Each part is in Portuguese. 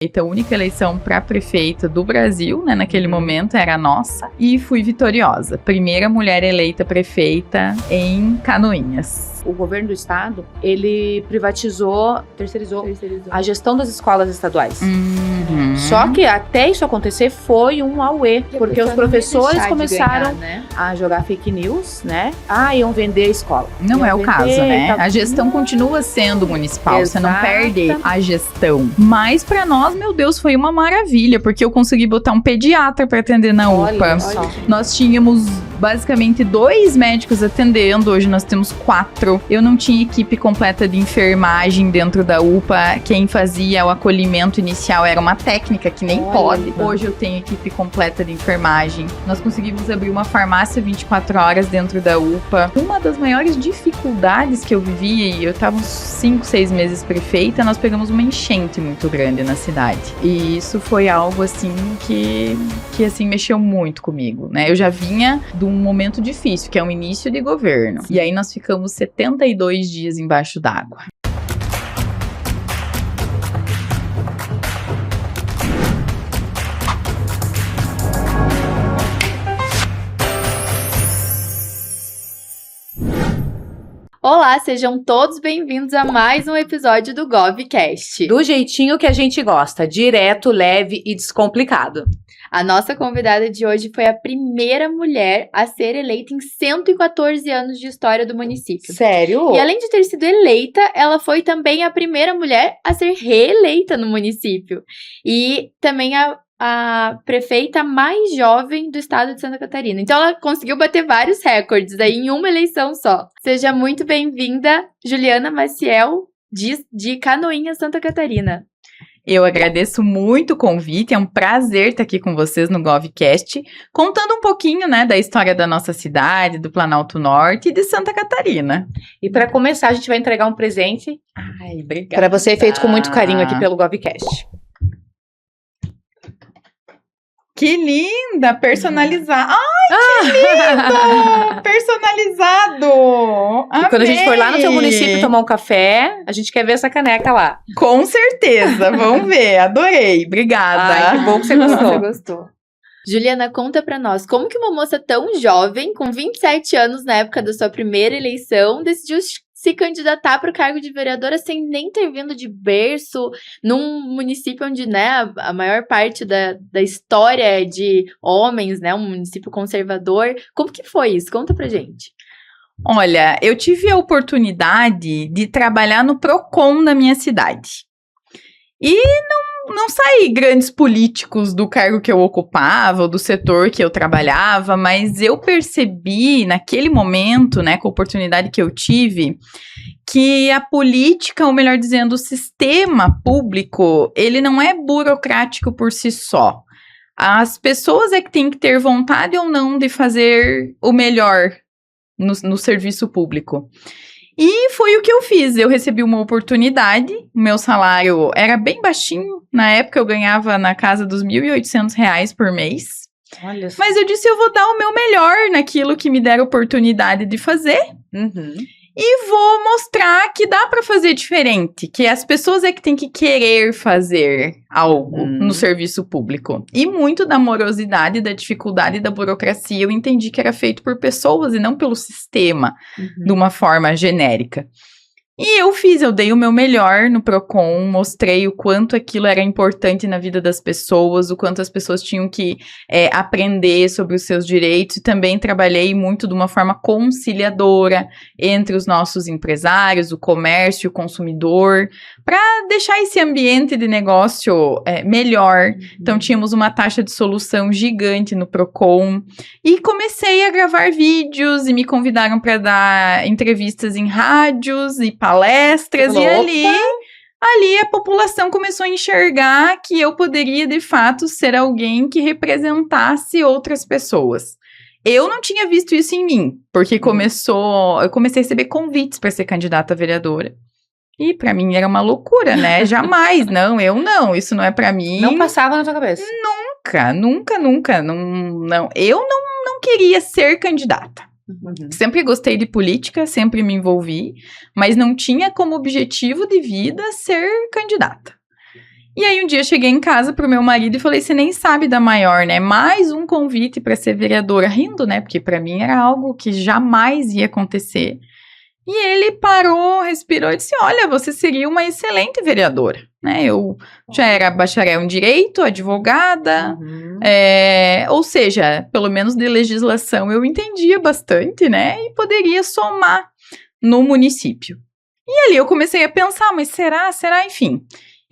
A única eleição para prefeita do Brasil, né, naquele momento, era a nossa, e fui vitoriosa. Primeira mulher eleita prefeita em Canoinhas. O governo do estado, ele terceirizou a gestão das escolas estaduais. Só que até isso acontecer foi um auê, porque os professores começaram a jogar fake news, né? Iam vender a escola. Não é o caso, né? A gestão continua sendo municipal, você não perde a gestão. Mas pra nós, meu Deus, foi uma maravilha, porque eu consegui botar um pediatra pra atender na UPA. Nós tínhamos basicamente 2 médicos atendendo, hoje nós temos 4. Eu não tinha equipe completa de enfermagem dentro da UPA, quem fazia o acolhimento inicial era uma técnica que nem pode. Hoje eu tenho equipe completa de enfermagem. Nós conseguimos abrir uma farmácia 24 horas dentro da UPA. Uma das maiores dificuldades que eu vivia, e eu estava uns 5, 6 meses prefeita, nós pegamos uma enchente muito grande na cidade. E isso foi algo assim que assim mexeu muito comigo, né? Eu já vinha de um momento difícil, que é o início de governo. E aí nós ficamos 72 dias embaixo d'água. Olá, sejam todos bem-vindos a mais um episódio do GovCast. Do jeitinho que a gente gosta, direto, leve e descomplicado. A nossa convidada de hoje foi a primeira mulher a ser eleita em 114 anos de história do município. Sério? E além de ter sido eleita, ela foi também a primeira mulher a ser reeleita no município. E também a prefeita mais jovem do estado de Santa Catarina. Então ela conseguiu bater vários recordes aí em uma eleição só. Seja muito bem-vinda, Juliana Maciel, de Canoinhas, Santa Catarina. Eu agradeço muito o convite, é um prazer estar aqui com vocês no GovCast, contando um pouquinho, né, da história da nossa cidade, do Planalto Norte e de Santa Catarina. E para começar, a gente vai entregar um presente para você, feito com muito carinho aqui pelo GovCast. Que linda! Personalizado! Ai, que lindo! Personalizado! E quando a gente for lá no seu município tomar um café, a gente quer ver essa caneca lá. Com certeza! Vamos ver! Adorei! Obrigada! Ai, que bom que você gostou. Você gostou. Juliana, conta pra nós, como que uma moça tão jovem, com 27 anos na época da sua primeira eleição, decidiu se candidatar para o cargo de vereadora sem nem ter vindo de berço, num município onde, né, a maior parte da história é de homens, né, um município conservador. Como que foi isso? Conta pra gente. Olha, eu tive a oportunidade de trabalhar no Procon da minha cidade. E não saí grandes políticos do cargo que eu ocupava, ou do setor que eu trabalhava, mas eu percebi naquele momento, né, com a oportunidade que eu tive, que a política, ou melhor dizendo, o sistema público, ele não é burocrático por si só. As pessoas é que têm que ter vontade ou não de fazer o melhor no serviço público. E foi o que eu fiz, eu recebi uma oportunidade, meu salário era bem baixinho, na época eu ganhava na casa dos R$1.800 por mês. Olha só. Mas eu disse, eu vou dar o meu melhor naquilo que me der oportunidade de fazer. E vou mostrar que dá para fazer diferente, que as pessoas é que têm que querer fazer algo no serviço público. E muito da morosidade, da dificuldade da burocracia, eu entendi que era feito por pessoas e não pelo sistema, de uma forma genérica. E eu dei o meu melhor no Procon, mostrei o quanto aquilo era importante na vida das pessoas, o quanto as pessoas tinham que aprender sobre os seus direitos, e também trabalhei muito de uma forma conciliadora entre os nossos empresários, o comércio, o consumidor, para deixar esse ambiente de negócio melhor. Então, tínhamos uma taxa de solução gigante no Procon, e comecei a gravar vídeos, e me convidaram para dar entrevistas em rádios e palestras, e ali a população começou a enxergar que eu poderia, de fato, ser alguém que representasse outras pessoas. Eu não tinha visto isso em mim, porque eu comecei a receber convites para ser candidata a vereadora. E para mim era uma loucura, né? Jamais, isso não é para mim. Não passava na tua cabeça? Nunca, não. Eu não queria ser candidata. Sempre gostei de política, sempre me envolvi, mas não tinha como objetivo de vida ser candidata. E aí um dia eu cheguei em casa pro meu marido e falei, você nem sabe da maior, né? Mais um convite para ser vereadora, rindo, né? Porque para mim era algo que jamais ia acontecer. E ele parou, respirou e disse, olha, você seria uma excelente vereadora, né? Eu já era bacharel em direito, advogada, ou seja, pelo menos de legislação eu entendia bastante, né? E poderia somar no município. E ali eu comecei a pensar, mas será? Enfim.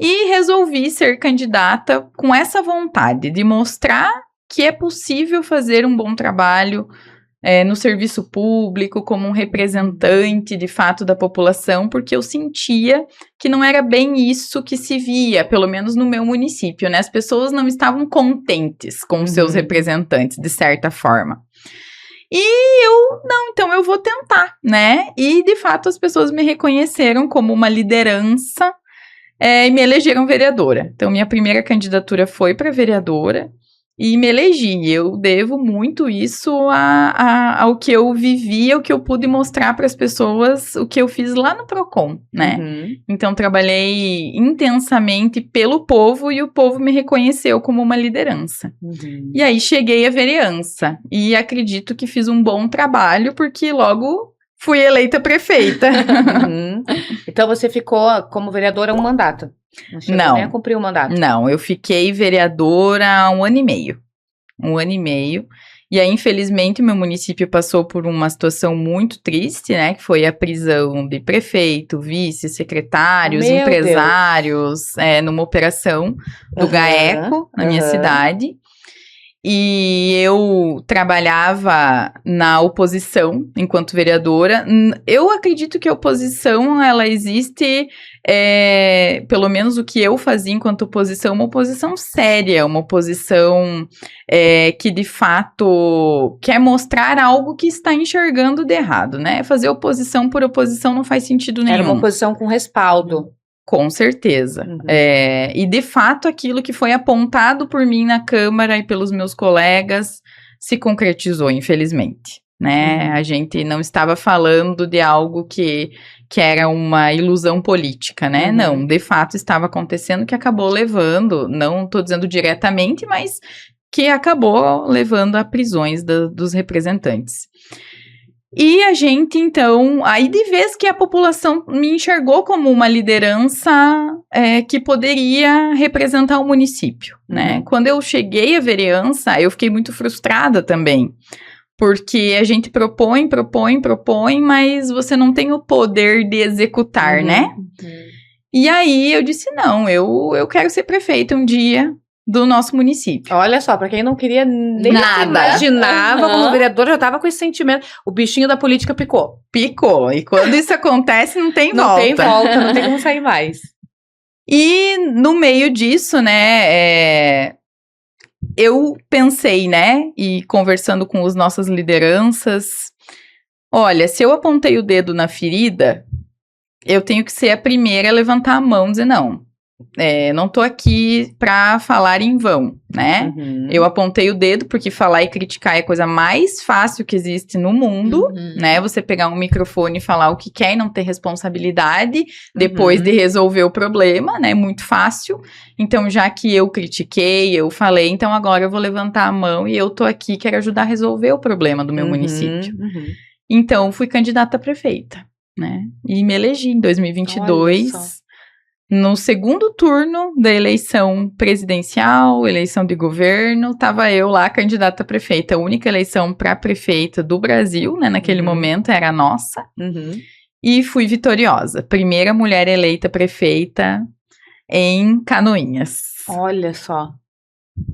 E resolvi ser candidata com essa vontade de mostrar que é possível fazer um bom trabalho no serviço público, como um representante de fato da população, porque eu sentia que não era bem isso que se via, pelo menos no meu município, né? As pessoas não estavam contentes com os seus representantes, de certa forma. E então eu vou tentar, né? E de fato as pessoas me reconheceram como uma liderança e me elegeram vereadora. Então minha primeira candidatura foi para vereadora. E me elegi, eu devo muito isso ao que eu vivi, ao que eu pude mostrar para as pessoas, o que eu fiz lá no Procon, né? Então, trabalhei intensamente pelo povo e o povo me reconheceu como uma liderança. E aí, cheguei à vereança e acredito que fiz um bom trabalho, porque logo fui eleita prefeita. Então, você ficou como vereadora um mandato? Não chegou nem a cumprir o mandato? Não, eu fiquei vereadora há 1 ano e meio. 1 ano e meio. E aí, infelizmente, meu município passou por uma situação muito triste, né? Que foi a prisão de prefeito, vice, secretários, empresários, numa operação do GAECO, na minha cidade. E eu trabalhava na oposição enquanto vereadora. Eu acredito que a oposição, ela existe, pelo menos o que eu fazia enquanto oposição, uma oposição séria, uma oposição que de fato quer mostrar algo que está enxergando de errado, né? Fazer oposição por oposição não faz sentido nenhum. Era uma oposição com respaldo. Com certeza. E de fato, aquilo que foi apontado por mim na Câmara e pelos meus colegas se concretizou, infelizmente, né? A gente não estava falando de algo que era uma ilusão política, né? Não, de fato estava acontecendo, que acabou levando, não estou dizendo diretamente, mas que acabou levando a prisões dos representantes. E a gente, então, aí de vez que a população me enxergou como uma liderança que poderia representar o município, né? Quando eu cheguei à vereança, eu fiquei muito frustrada também, porque a gente propõe, mas você não tem o poder de executar, né? E aí eu disse, não, eu quero ser prefeita um dia do nosso município. Olha só, pra quem não queria nem imaginava como vereadora, já tava com esse sentimento. O bichinho da política picou. Picou. E quando isso acontece, não tem volta. Não tem volta, não tem como sair mais. E no meio disso, né, eu pensei, né, e conversando com as nossas lideranças, olha, se eu apontei o dedo na ferida, eu tenho que ser a primeira a levantar a mão e dizer não. Não tô aqui pra falar em vão, né? Eu apontei o dedo porque falar e criticar é a coisa mais fácil que existe no mundo, né? Você pegar um microfone e falar o que quer e não ter responsabilidade depois de resolver o problema, né? Muito fácil. Então, já que eu critiquei, eu falei, então agora eu vou levantar a mão e eu tô aqui, quero ajudar a resolver o problema do meu município. Então, fui candidata a prefeita, né? E me elegi em 2022. No segundo turno da eleição presidencial, eleição de governo, estava eu lá, candidata a prefeita. A única eleição para prefeita do Brasil, né, naquele momento, era a nossa. E fui vitoriosa. Primeira mulher eleita prefeita em Canoinhas. Olha só.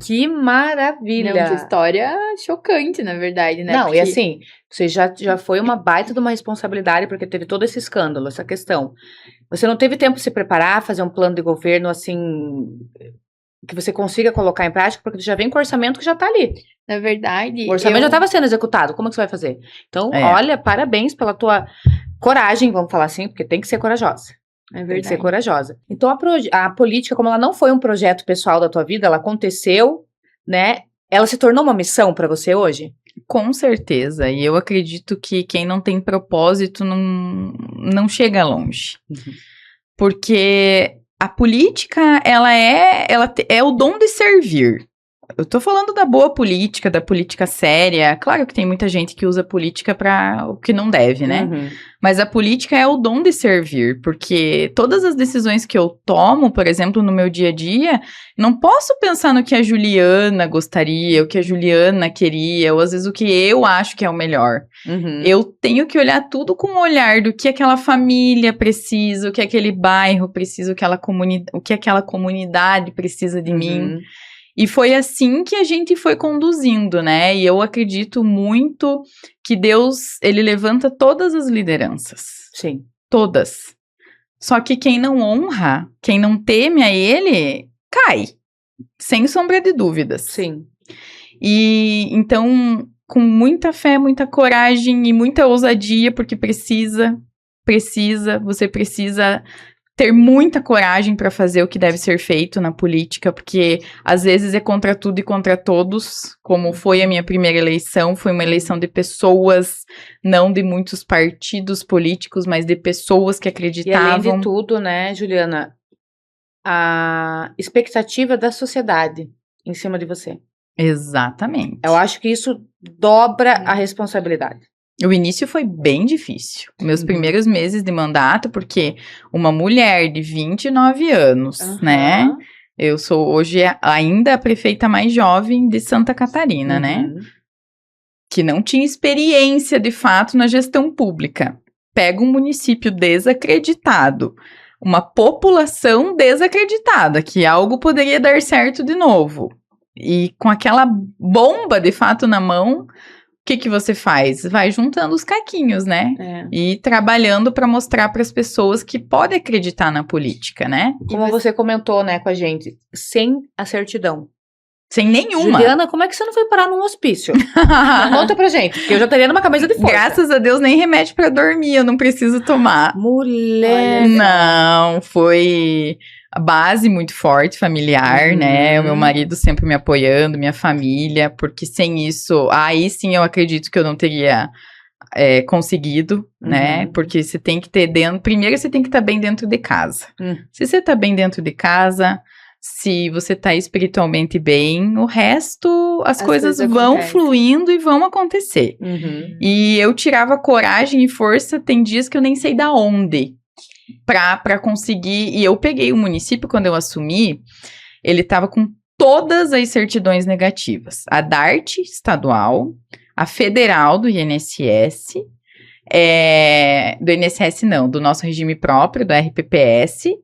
Que maravilha! Não, que história chocante, na verdade, né? Não, porque... e assim, você já foi uma baita de uma responsabilidade, porque teve todo esse escândalo, essa questão. Você não teve tempo de se preparar, fazer um plano de governo, assim, que você consiga colocar em prática, porque já vem com o orçamento que já tá ali. Na verdade... O orçamento já estava sendo executado, como que você vai fazer? Então, olha, parabéns pela tua coragem, vamos falar assim, porque tem que ser corajosa. É verdade. Tem que ser corajosa. Então, a política, como ela não foi um projeto pessoal da tua vida, ela aconteceu, né? Ela se tornou uma missão para você hoje? Com certeza. E eu acredito que quem não tem propósito não chega longe. Porque a política, ela é o dom de servir. Eu tô falando da boa política, da política séria. Claro que tem muita gente que usa política para o que não deve, né? Uhum. Mas a política é o dom de servir, porque todas as decisões que eu tomo, por exemplo, no meu dia a dia, não posso pensar no que a Juliana gostaria, o que a Juliana queria, ou às vezes o que eu acho que é o melhor. Uhum. Eu tenho que olhar tudo com o olhar do que aquela família precisa, o que aquele bairro precisa, o que aquela comunidade precisa de mim. E foi assim que a gente foi conduzindo, né? E eu acredito muito que Deus, ele levanta todas as lideranças. Sim. Todas. Só que quem não honra, quem não teme a ele, cai. Sem sombra de dúvidas. Sim. E então, com muita fé, muita coragem e muita ousadia, porque você precisa ter muita coragem para fazer o que deve ser feito na política, porque às vezes é contra tudo e contra todos, como foi a minha primeira eleição, foi uma eleição de pessoas, não de muitos partidos políticos, mas de pessoas que acreditavam. E além de tudo, né, Juliana, a expectativa da sociedade em cima de você. Exatamente. Eu acho que isso dobra a responsabilidade. O início foi bem difícil, meus primeiros meses de mandato, porque uma mulher de 29 anos, né? Eu sou hoje ainda a prefeita mais jovem de Santa Catarina, né? Que não tinha experiência, de fato, na gestão pública. Pega um município desacreditado, uma população desacreditada, que algo poderia dar certo de novo. E com aquela bomba, de fato, na mão... O que você faz? Vai juntando os caquinhos, né? E trabalhando para mostrar para as pessoas que podem acreditar na política, né? Como você comentou, né, com a gente, sem a certidão. Sem nenhuma. Juliana, como é que você não foi parar num hospício? Conta pra gente, porque eu já estaria numa camisa de força. Graças a Deus, nem remédio para dormir eu não preciso tomar. Mulher! Não, foi... a base muito forte, familiar, né? O meu marido sempre me apoiando, minha família, porque sem isso, aí sim eu acredito que eu não teria conseguido, né? Porque você tem que ter primeiro você tem que estar bem dentro de casa. Se você tá bem dentro de casa, se você tá espiritualmente bem, o resto, as coisas vão fluindo e vão acontecer. E eu tirava coragem e força, tem dias que eu nem sei da onde. Pra conseguir, e eu peguei o município quando eu assumi, ele tava com todas as certidões negativas, a DART estadual, a federal do INSS, do INSS não, do nosso regime próprio, do RPPS,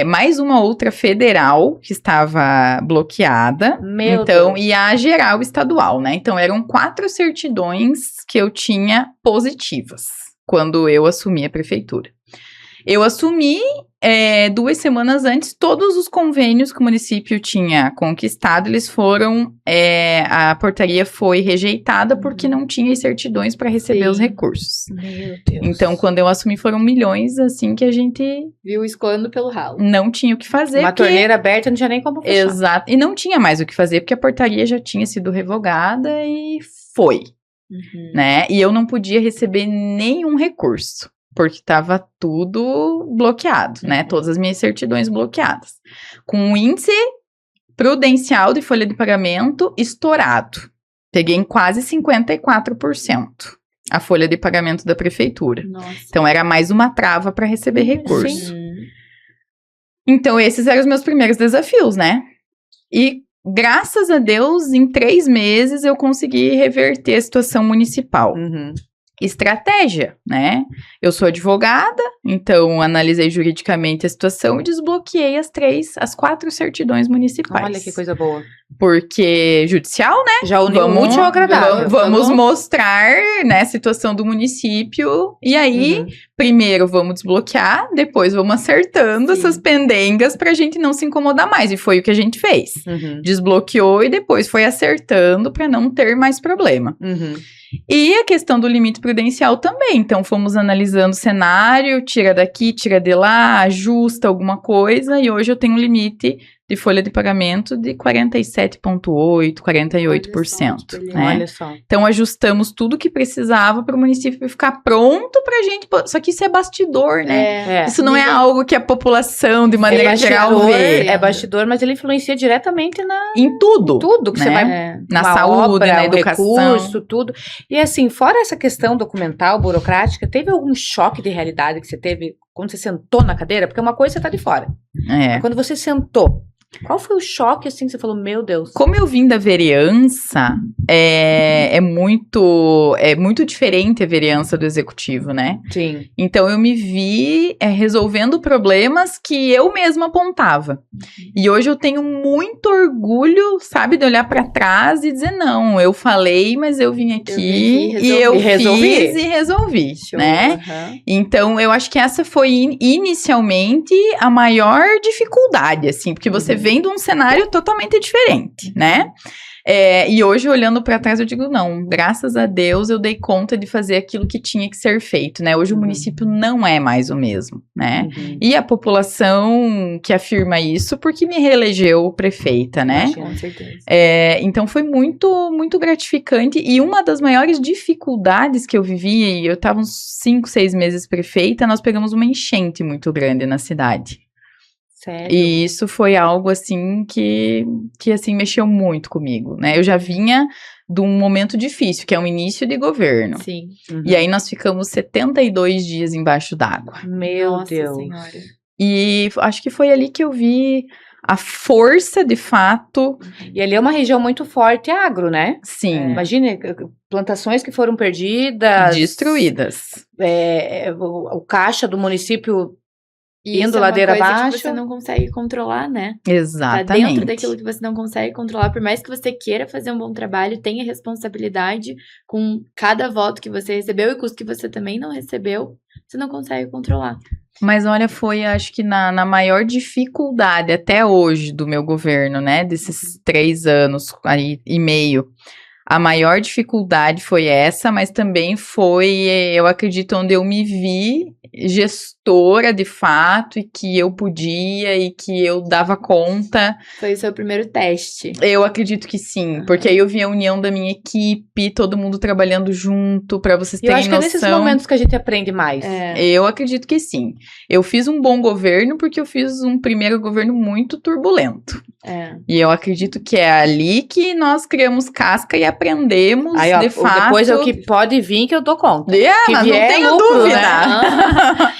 mais uma outra federal que estava bloqueada, e a geral estadual, né, então eram 4 certidões que eu tinha positivas, quando eu assumi a prefeitura. Eu assumi 2 semanas antes, todos os convênios que o município tinha conquistado, eles foram, a portaria foi rejeitada porque não tinha certidões para receber os recursos. Meu Deus. Então, quando eu assumi, foram milhões, assim, que a gente... viu escoando pelo ralo. Não tinha o que fazer. Uma torneira aberta, não tinha nem como fechar. Exato, e não tinha mais o que fazer, porque a portaria já tinha sido revogada e foi, né? E eu não podia receber nenhum recurso. Porque estava tudo bloqueado, né? Todas as minhas certidões bloqueadas. Com o índice prudencial de folha de pagamento estourado. Peguei em quase 54% a folha de pagamento da prefeitura. Nossa. Então, era mais uma trava para receber recurso. Então, esses eram os meus primeiros desafios, né? E, graças a Deus, em 3 meses, eu consegui reverter a situação municipal. Estratégia, né? Eu sou advogada, então analisei juridicamente a situação e desbloqueei as 4 certidões municipais. Olha que coisa boa. Porque judicial, né? Já uniu o útil ao agradável. Vamos mostrar, né, a situação do município. E aí, primeiro vamos desbloquear, depois vamos acertando essas pendengas pra gente não se incomodar mais. E foi o que a gente fez. Desbloqueou e depois foi acertando pra não ter mais problema. E a questão do limite prudencial também. Então, fomos analisando o cenário, tira daqui, tira de lá, ajusta alguma coisa. E hoje eu tenho um limite de folha de pagamento de 47,8%, 48%. Né? Olha só. Então, ajustamos tudo que precisava para o município ficar pronto para a gente. Só que isso é bastidor, né? Isso não é algo que a população, de maneira geral, vê. É bastidor, mas ele influencia diretamente em tudo. Tudo que você vai... Na saúde, obra, na educação. Recurso, tudo. E assim, fora essa questão documental, burocrática, teve algum choque de realidade que você teve quando você sentou na cadeira? Porque uma coisa você tá de fora. Quando você sentou, qual foi o choque, assim, que você falou, meu Deus? Como eu vim da vereança, é muito diferente a vereança do executivo, né? Sim. Então, eu me vi resolvendo problemas que eu mesma apontava. E hoje eu tenho muito orgulho, sabe, de olhar para trás e dizer, não, eu falei, mas eu vim aqui eu fiz e resolvi, né? Então, eu acho que essa foi inicialmente a maior dificuldade, assim, porque você vem de um cenário totalmente diferente, né? E hoje, olhando para trás, eu digo, não, graças a Deus eu dei conta de fazer aquilo que tinha que ser feito, né? Hoje o município não é mais o mesmo, né? E a população que afirma isso porque me reelegeu prefeita, né? Com certeza. Então foi muito, muito gratificante, e uma das maiores dificuldades que eu vivi, eu estava uns 5, 6 meses prefeita, nós pegamos uma enchente muito grande na cidade. Sério? E isso foi algo, assim, que assim, mexeu muito comigo, né? Eu já vinha de um momento difícil, que é o início de governo. Sim. E aí nós ficamos 72 dias embaixo d'água. Meu Nossa Deus. Senhora. E acho que foi ali que eu vi a força, de fato. E ali é uma região muito forte, agro, né? Sim. Imagine, plantações que foram perdidas. Destruídas. O caixa do município... E indo isso ladeira é uma coisa abaixo. que você não consegue controlar, né? Exatamente. Tá dentro daquilo que você não consegue controlar. Por mais que você queira fazer um bom trabalho, tenha responsabilidade com cada voto que você recebeu e com os que você também não recebeu, você não consegue controlar. Mas olha, foi, acho que na maior dificuldade até hoje do meu governo, né? Desses 3 anos aí, e meio. A maior dificuldade foi essa, mas também foi, eu acredito, onde eu me vi gestora de fato, e que eu podia, e que eu dava conta. Foi o seu primeiro teste. Eu acredito que sim, porque aí eu vi a união da minha equipe, todo mundo trabalhando junto, pra vocês terem noção. Eu acho que é nesses momentos que a gente aprende mais. Eu acredito que sim. Eu fiz um bom governo porque eu fiz um primeiro governo muito turbulento. E eu acredito que é ali que nós criamos casca e aprendemos, aí, ó, de fato. Depois é o que pode vir que eu dou conta. Que não tenho lucro, dúvida.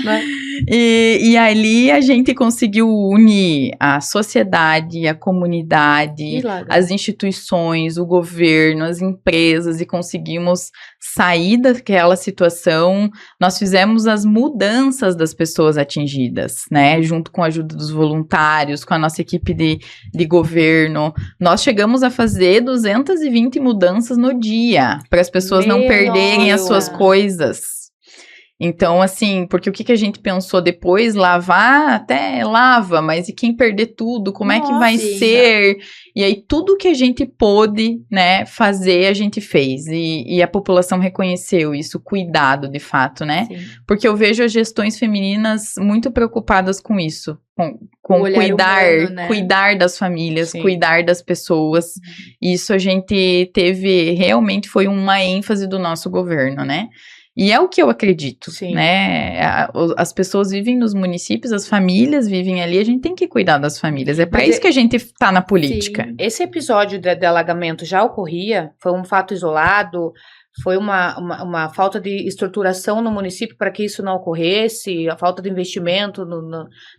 Né? E ali a gente conseguiu unir a sociedade, a comunidade, as instituições, o governo, as empresas, e conseguimos sair daquela situação. Nós fizemos as mudanças das pessoas atingidas, né? Junto com a ajuda dos voluntários, com a nossa equipe de governo. Nós chegamos a fazer 220 mudanças no dia, para as pessoas não perderem as suas coisas. Então, assim, porque o que a gente pensou depois? Lavar, até lava, mas e quem perder tudo? Como é que vai ser? E aí, tudo que a gente pôde, né, fazer, a gente fez. E a população reconheceu isso, cuidado, de fato, né? Sim. Porque eu vejo as gestões femininas muito preocupadas com isso. Com cuidar, humano, né? Cuidar das famílias, cuidar das pessoas. Isso a gente teve, realmente foi uma ênfase do nosso governo, né? E é o que eu acredito, né? As pessoas vivem nos municípios, as famílias vivem ali, a gente tem que cuidar das famílias. É para isso que a gente tá na política. Sim. Esse episódio de alagamento já ocorria? Foi um fato isolado? Foi uma falta de estruturação no município para que isso não ocorresse? A falta de investimento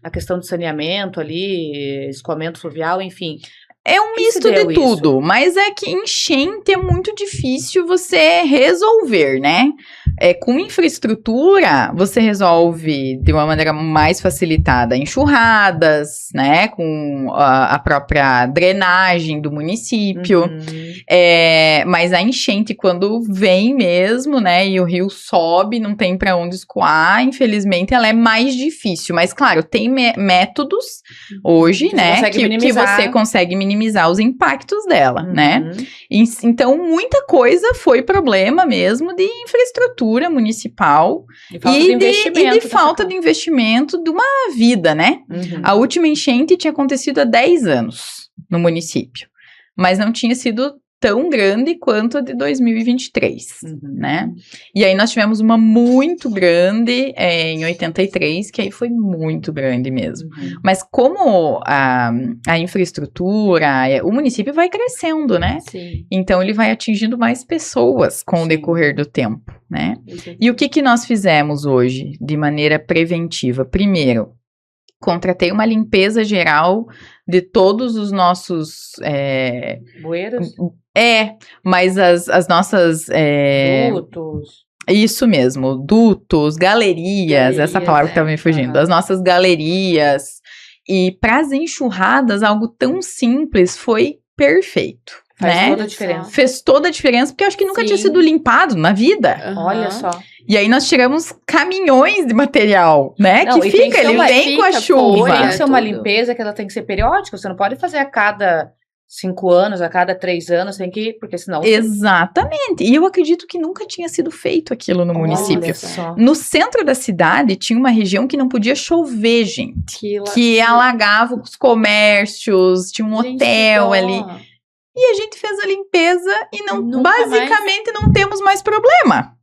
na questão de saneamento ali, escoamento fluvial, enfim... É um misto de tudo, mas é que enchente é muito difícil você resolver, né? Com infraestrutura, você resolve de uma maneira mais facilitada enxurradas, né? Com a própria drenagem do município. Mas a enchente, quando vem mesmo, né? E o rio sobe, não tem para onde escoar, infelizmente ela é mais difícil. Mas, claro, tem métodos hoje, né? Que você consegue minimizar os impactos dela, né? Então, muita coisa foi problema mesmo de infraestrutura. infraestrutura municipal e de falta de investimento de uma vida, né? A última enchente tinha acontecido há 10 anos no município, mas não tinha sido tão grande quanto a de 2023, né? E aí nós tivemos uma muito grande em 83, que aí foi muito grande mesmo. Mas como a infraestrutura, o município vai crescendo, né? Sim. Então ele vai atingindo mais pessoas com o decorrer do tempo, né? E o que nós fizemos hoje de maneira preventiva? Primeiro, contratei uma limpeza geral de todos os nossos... bueiros? Mas as nossas... dutos. Isso mesmo, dutos, galerias, essa palavra que estava me fugindo. As nossas galerias. E para as enxurradas, algo tão simples foi perfeito. Faz toda a diferença. Fez toda a diferença, porque eu acho que nunca tinha sido limpado na vida. Olha só. E aí nós tiramos caminhões de material, né? Não, que fica, ele vem com a chuva. Tem que ser uma limpeza que ela tem que ser periódica. Você não pode fazer a cada 5 anos, a cada 3 anos, tem que porque senão... Exatamente. E eu acredito que nunca tinha sido feito aquilo no município. Só. No centro da cidade, tinha uma região que não podia chover, gente. Que alagava os comércios, tinha um hotel ali. E a gente fez a limpeza e basicamente não temos mais problema.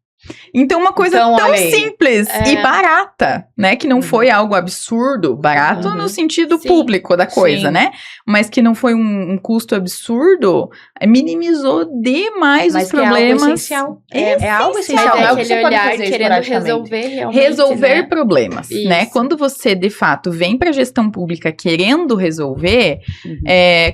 Então, uma coisa tão simples e barata, né? Que não foi algo absurdo, barato no sentido público da coisa, né? Mas que não foi um custo absurdo, minimizou demais os problemas. É algo essencial. É algo essencial. É aquele olhar querendo resolver realmente, resolver problemas, né? Quando você, de fato, vem para a gestão pública querendo resolver,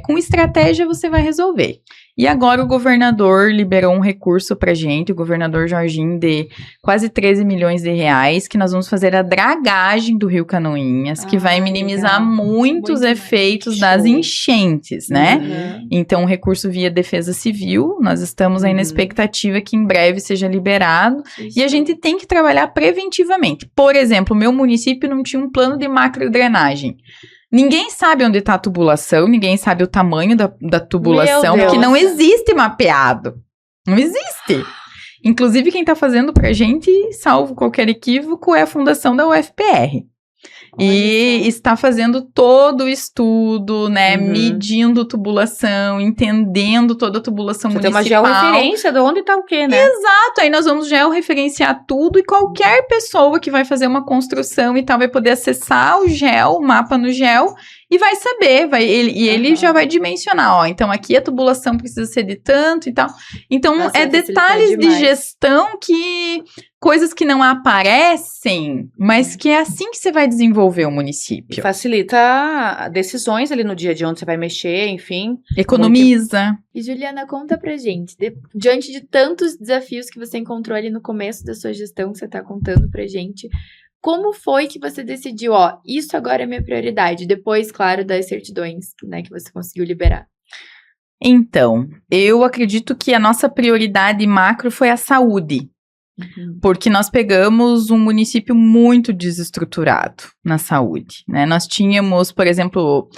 com estratégia você vai resolver. E agora o governador liberou um recurso pra gente, o governador Jorginho, de quase 13 milhões de reais, que nós vamos fazer a dragagem do Rio Canoinhas, que vai minimizar muitos efeitos das enchentes, né? Então, o recurso via Defesa Civil, nós estamos aí na expectativa que em breve seja liberado, e a gente tem que trabalhar preventivamente. Por exemplo, o meu município não tinha um plano de macrodrenagem. Ninguém sabe onde está a tubulação, ninguém sabe o tamanho da tubulação, porque não existe mapeado. Não existe. Inclusive, quem está fazendo pra gente, salvo qualquer equívoco, é a fundação da UFPR. E está fazendo todo o estudo, né, medindo tubulação, entendendo toda a tubulação municipal. Tem uma georreferência de onde está o quê, né? Exato, aí nós vamos georreferenciar tudo e qualquer pessoa que vai fazer uma construção e tal vai poder acessar o mapa no gel e vai saber, ele já vai dimensionar, ó, então aqui a tubulação precisa ser de tanto e tal. Então, detalhes de gestão coisas que não aparecem, mas que é assim que você vai desenvolver o município. E facilita decisões ali no dia de onde você vai mexer, enfim. Economiza. E Juliana, conta pra gente, diante de tantos desafios que você encontrou ali no começo da sua gestão, que você tá contando pra gente, como foi que você decidiu, isso agora é minha prioridade, depois, claro, das certidões, né, que você conseguiu liberar? Então, eu acredito que a nossa prioridade macro foi a saúde. Porque nós pegamos um município muito desestruturado na saúde, né? Nós tínhamos, por exemplo,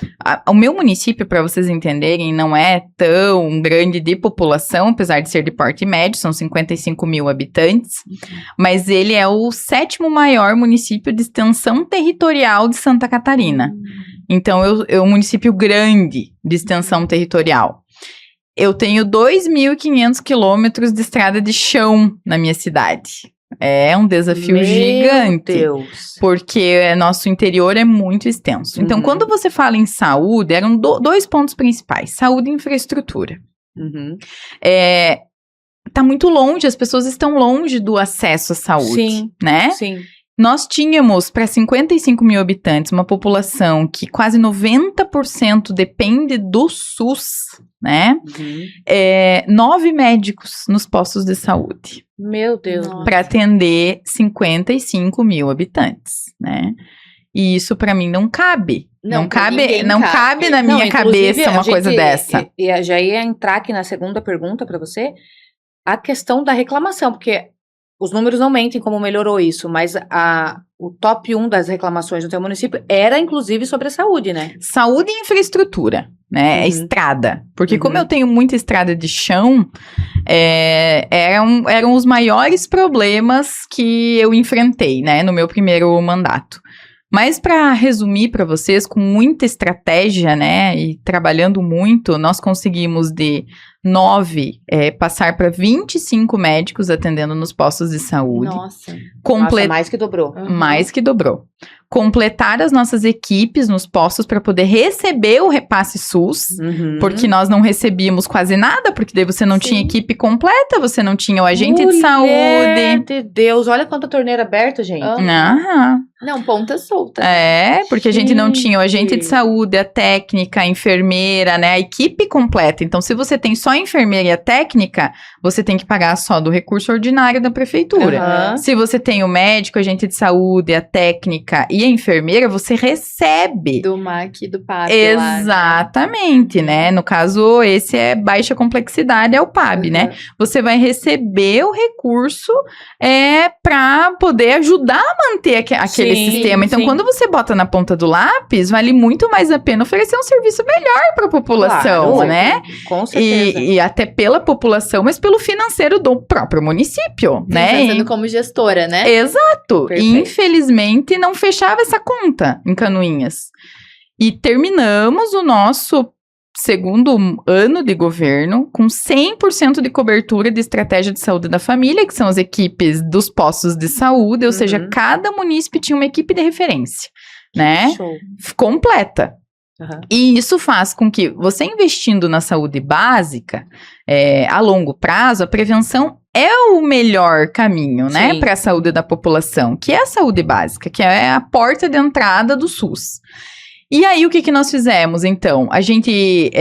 o meu município, para vocês entenderem, não é tão grande de população, apesar de ser de porte médio, são 55 mil habitantes, mas ele é o 7º maior município de extensão territorial de Santa Catarina. Então, é um município grande de extensão territorial. Eu tenho 2.500 quilômetros de estrada de chão na minha cidade. É um desafio gigante. Meu Deus. Porque nosso interior é muito extenso. Então, quando você fala em saúde, eram 2 pontos principais. Saúde e infraestrutura. Tá muito longe, as pessoas estão longe do acesso à saúde, né? Sim. Nós tínhamos, para 55 mil habitantes, uma população que quase 90% depende do SUS, né? 9 médicos nos postos de saúde. Meu Deus. Para atender 55 mil habitantes, né? E isso, para mim, não cabe. Não cabe na minha cabeça uma coisa dessa. E já ia entrar aqui na segunda pergunta para você, a questão da reclamação, porque os números não mentem como melhorou isso, mas o top 1 das reclamações do teu município era, inclusive, sobre a saúde, né? Saúde e infraestrutura, né? É estrada. Porque como eu tenho muita estrada de chão, eram os maiores problemas que eu enfrentei, né? No meu primeiro mandato. Mas para resumir para vocês, com muita estratégia, né, e trabalhando muito, nós conseguimos de 9 passar para 25 médicos atendendo nos postos de saúde. Nossa, mais que dobrou. Mais que dobrou. Completar as nossas equipes nos postos para poder receber o repasse SUS, porque nós não recebíamos quase nada, porque daí você não tinha equipe completa, você não tinha o agente de saúde. Meu Deus, olha quanta torneira aberta, gente. Não, ponta solta. Porque a gente não tinha o agente de saúde, a técnica, a enfermeira, né, a equipe completa. Então, se você tem só a enfermeira e a técnica, você tem que pagar só do recurso ordinário da prefeitura. Se você tem o médico, agente de saúde, a técnica e a enfermeira, você recebe. Do MAC e do PAB. Exatamente, né? No caso, esse é baixa complexidade, é o PAB, né? Você vai receber o recurso para poder ajudar a manter aquele sistema. Então, quando você bota na ponta do lápis, vale muito mais a pena oferecer um serviço melhor para a população, né? Com certeza. E até pela população, mas pelo financeiro do próprio município, né? Fazendo como gestora, né? Exato. Perfeito. E, infelizmente, não fechava essa conta em Canoinhas. E terminamos o nosso segundo ano de governo com 100% de cobertura de estratégia de saúde da família, que são as equipes dos postos de saúde, ou seja, cada munícipe tinha uma equipe de referência, né? Show. Completa. E isso faz com que você investindo na saúde básica, a longo prazo, a prevenção é o melhor caminho, né, para a saúde da população, que é a saúde básica, que é a porta de entrada do SUS. E aí, o que nós fizemos, então? A gente,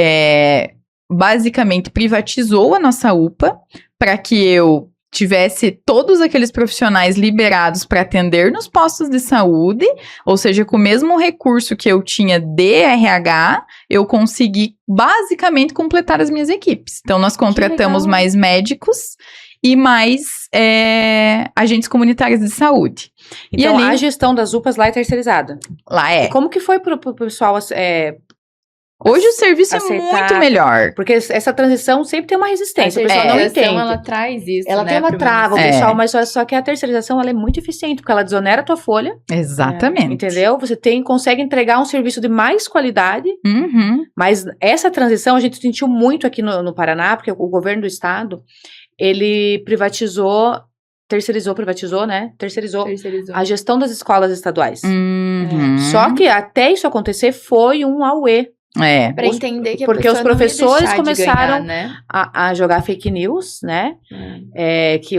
basicamente, privatizou a nossa UPA para que eu tivesse todos aqueles profissionais liberados para atender nos postos de saúde, ou seja, com o mesmo recurso que eu tinha de RH, eu consegui, basicamente, completar as minhas equipes. Então, nós contratamos mais médicos e mais agentes comunitários de saúde. Então, e ali, a gestão das UPAs lá é terceirizada? Lá é. E como que foi pro pessoal... Hoje o serviço é muito melhor. Porque essa transição sempre tem uma resistência, o pessoal não entende. Ela traz isso, ela tem uma trava, o pessoal, mas só que a terceirização ela é muito eficiente, porque ela desonera a tua folha. Exatamente. Entendeu? Você consegue entregar um serviço de mais qualidade, mas essa transição a gente sentiu muito aqui no Paraná, porque o governo do estado, ele privatizou a gestão das escolas estaduais. Só que até isso acontecer foi um auê. Pra entender que porque os professores começaram ganhar, né? a jogar fake news, né? Que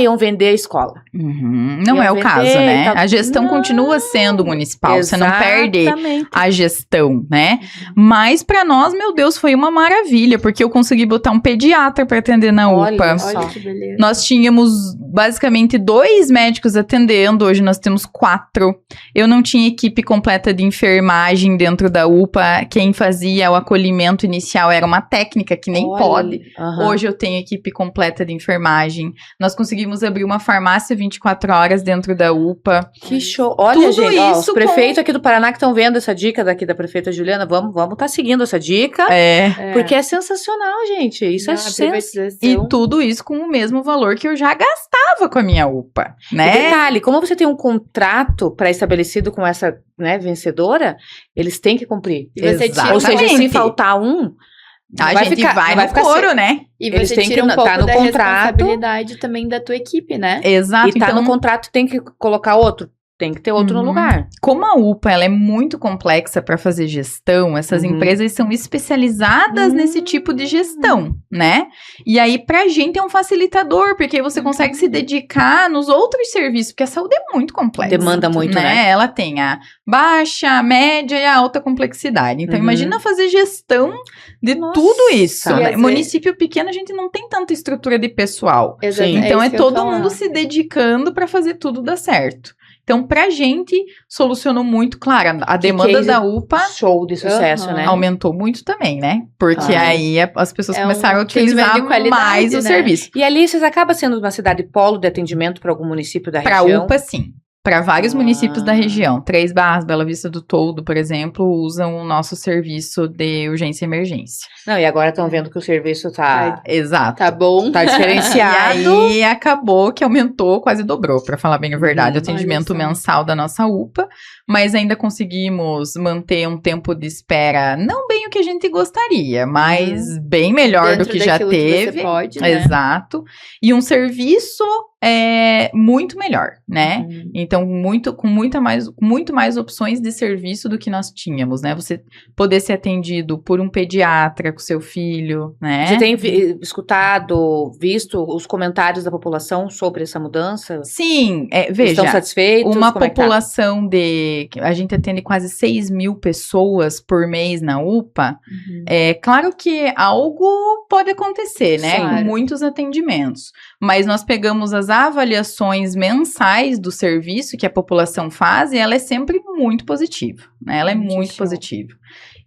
iam vender a escola. Não é o caso, né? A gestão continua sendo municipal. Exatamente. Você não perde a gestão, né? Mas pra nós, meu Deus, foi uma maravilha, porque eu consegui botar um pediatra pra atender na UPA. Olha que beleza. Nós tínhamos basicamente 2 médicos atendendo, hoje nós temos 4. Eu não tinha equipe completa de enfermagem dentro da UPA. Quem fazia o acolhimento inicial era uma técnica que nem pode. Hoje eu tenho equipe completa de enfermagem. Nós conseguimos abrir uma farmácia 24 horas dentro da UPA. Que show! Olha, gente, os prefeitos aqui do Paraná que estão vendo essa dica daqui da prefeita Juliana, vamos estar seguindo essa dica. Porque é sensacional, gente. Isso é sensacional. E tudo isso com o mesmo valor que eu já gastava com a minha UPA, né? E detalhe, como você tem um contrato pré-estabelecido com essa, né, vencedora, eles têm que cumprir. Ou seja, se faltar um, a gente vai no couro, né? E você tira um pouco da responsabilidade também da tua equipe, né? Exato. E no contrato, tem que colocar outro. Tem que ter outro no lugar. Como a UPA ela é muito complexa para fazer gestão, essas empresas são especializadas nesse tipo de gestão, né? E aí, pra gente é um facilitador, porque aí você consegue se dedicar nos outros serviços, porque a saúde é muito complexa. Demanda muito, né? Ela tem a baixa, a média e a alta complexidade. Então, imagina fazer gestão de tudo isso. Né? Município pequeno, a gente não tem tanta estrutura de pessoal. Então, é todo mundo se dedicando para fazer tudo dar certo. Então, pra gente, solucionou muito, claro, a demanda da UPA... Show de sucesso, né? Aumentou muito também, né? Porque aí as pessoas começaram a utilizar mais o serviço. E ali, vocês acabam sendo uma cidade polo de atendimento para algum município da região? Pra UPA, sim. para vários municípios da região. 3 Barras, Bela Vista do Toldo, por exemplo, usam o nosso serviço de urgência e emergência. Não, e agora estão vendo que o serviço tá... Exato. Tá bom. Tá diferenciado. E aí acabou que aumentou, quase dobrou, para falar bem a verdade, o atendimento mensal da nossa UPA, mas ainda conseguimos manter um tempo de espera, não bem o que a gente gostaria, mas bem melhor do que já teve. Que você pode, né? Exato. E um serviço muito melhor, né? Então, com muito mais opções de serviço do que nós tínhamos, né? Você poder ser atendido por um pediatra com seu filho, né? Você tem visto os comentários da população sobre essa mudança? Sim, veja. Estão satisfeitos? Uma Como população a gente atende quase 6 mil pessoas por mês na UPA. Claro que algo pode acontecer, né? Claro. Com muitos atendimentos. Mas nós pegamos as avaliações mensais do serviço que a população faz e ela é sempre muito positiva, né? Ela é muito positiva.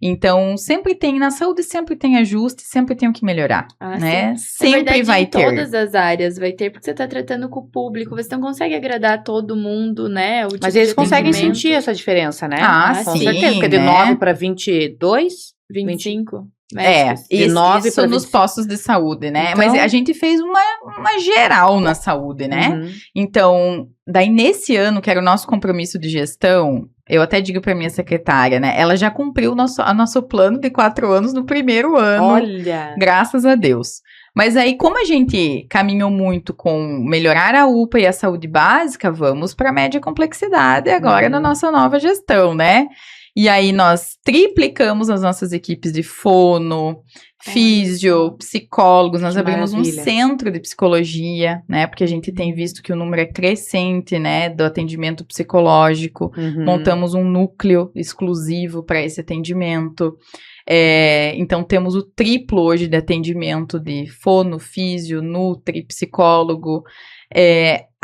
Então, sempre tem, na saúde sempre tem ajuste, sempre tem o que melhorar, né? Sim. Sempre vai ter. Em todas as áreas vai ter, porque você tá tratando com o público, você não consegue agradar todo mundo, né? Mas eles conseguem sentir essa diferença, né? Com certeza, porque de 9 para 22... 25 médicos. Isso nos postos de saúde, né? Então, mas a gente fez uma geral na saúde, né? Então, daí nesse ano, que era o nosso compromisso de gestão, eu até digo para minha secretária, né? Ela já cumpriu o nosso plano de 4 anos no primeiro ano. Olha! Graças a Deus. Mas aí, como a gente caminhou muito com melhorar a UPA e a saúde básica, vamos para média complexidade agora na nossa nova gestão, né? E aí, nós triplicamos as nossas equipes de fono, físio, psicólogos. Nós abrimos um centro de psicologia, né? Porque a gente tem visto que o número é crescente, né? Do atendimento psicológico. Montamos um núcleo exclusivo para esse atendimento. Então, temos o triplo hoje de atendimento de fono, físio, nutri, psicólogo.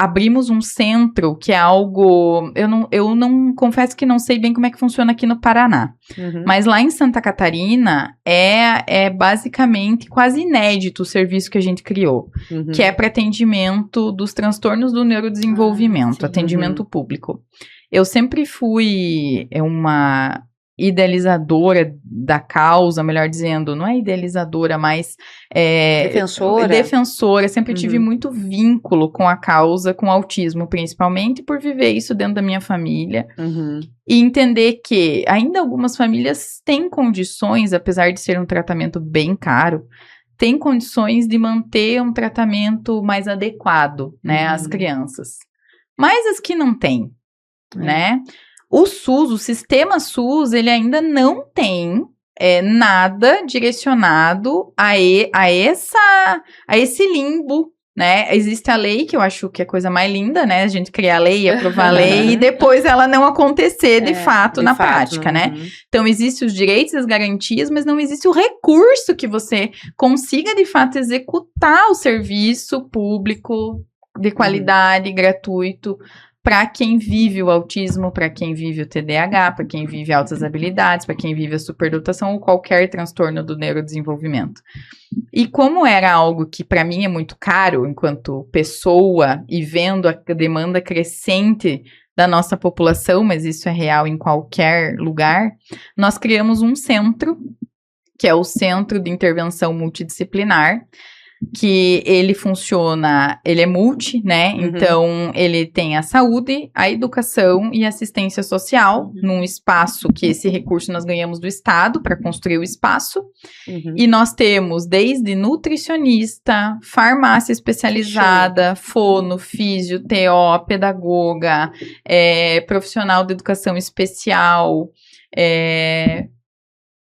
Abrimos um centro que é algo... Eu não confesso que não sei bem como é que funciona aqui no Paraná. Mas lá em Santa Catarina é basicamente quase inédito o serviço que a gente criou. Que é para atendimento dos transtornos do neurodesenvolvimento, atendimento público. Eu sempre fui uma idealizadora da causa, melhor dizendo, não é idealizadora, mas defensora, sempre tive muito vínculo com a causa, com o autismo, principalmente por viver isso dentro da minha família, e entender que ainda algumas famílias têm condições, apesar de ser um tratamento bem caro, têm condições de manter um tratamento mais adequado, né, às crianças. Mas as que não têm, né? O SUS, o sistema SUS, ele ainda não tem nada direcionado a esse limbo, né? Existe a lei, que eu acho que é a coisa mais linda, né? A gente criar a lei, aprovar a lei e depois ela não acontecer de fato na prática, né? Então, existem os direitos e as garantias, mas não existe o recurso que você consiga, de fato, executar o serviço público de qualidade, gratuito, para quem vive o autismo, para quem vive o TDAH, para quem vive altas habilidades, para quem vive a superdotação ou qualquer transtorno do neurodesenvolvimento. E como era algo que para mim é muito caro enquanto pessoa e vendo a demanda crescente da nossa população, mas isso é real em qualquer lugar, nós criamos um centro, que é o Centro de Intervenção Multidisciplinar, que ele funciona, ele é multi, né? Então, ele tem a saúde, a educação e a assistência social num espaço que esse recurso nós ganhamos do Estado para construir o espaço. E nós temos desde nutricionista, farmácia especializada, fono, físio, TO, pedagoga, profissional de educação especial,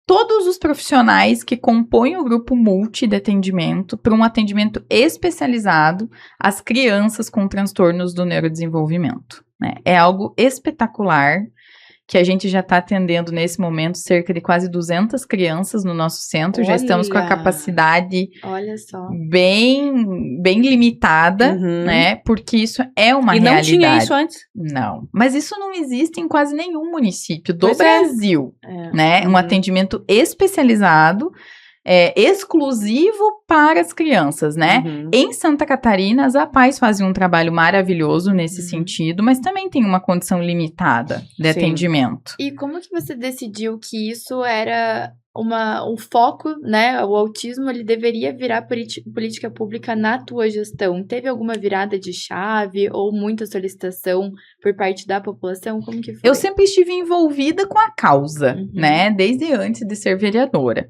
todos os profissionais que compõem o grupo multi de atendimento para um atendimento especializado às crianças com transtornos do neurodesenvolvimento, né? É algo espetacular que a gente já está atendendo nesse momento cerca de quase 200 crianças no nosso centro. Já estamos com a capacidade bem limitada, né? Porque isso é uma realidade. E não tinha isso antes? Não. Mas isso não existe em quase nenhum município do Brasil, né? Um atendimento especializado exclusivo para as crianças, né? Em Santa Catarina, as APAES fazem um trabalho maravilhoso nesse sentido, mas também tem uma condição limitada de atendimento. E como que você decidiu que isso era um foco, né? O autismo, ele deveria virar política pública na tua gestão. Teve alguma virada de chave ou muita solicitação por parte da população? Como que foi? Eu sempre estive envolvida com a causa, né? Desde antes de ser vereadora.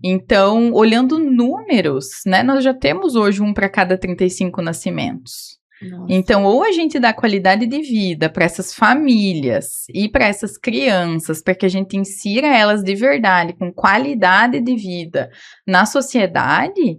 Então, olhando números, né? Nós já temos hoje 1 para cada 35 nascimentos. Nossa. Então, ou a gente dá qualidade de vida para essas famílias e para essas crianças, para que a gente insira elas de verdade, com qualidade de vida na sociedade,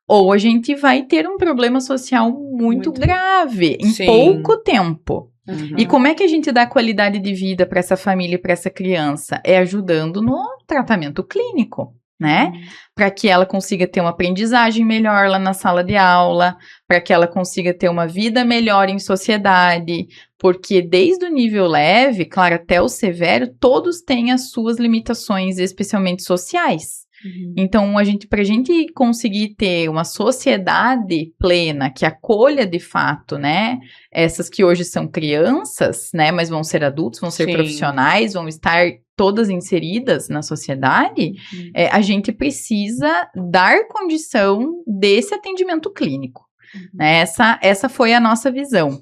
ou a gente vai ter um problema social muito grave em pouco tempo. E como é que a gente dá qualidade de vida para essa família e para essa criança? É ajudando no tratamento clínico, né? Para que ela consiga ter uma aprendizagem melhor lá na sala de aula, para que ela consiga ter uma vida melhor em sociedade, porque desde o nível leve, claro, até o severo, todos têm as suas limitações, especialmente sociais. Então, pra gente conseguir ter uma sociedade plena que acolha de fato, né, essas que hoje são crianças, né, mas vão ser adultos, vão ser profissionais, vão estar todas inseridas na sociedade, a gente precisa dar condição desse atendimento clínico. Né? Essa foi a nossa visão.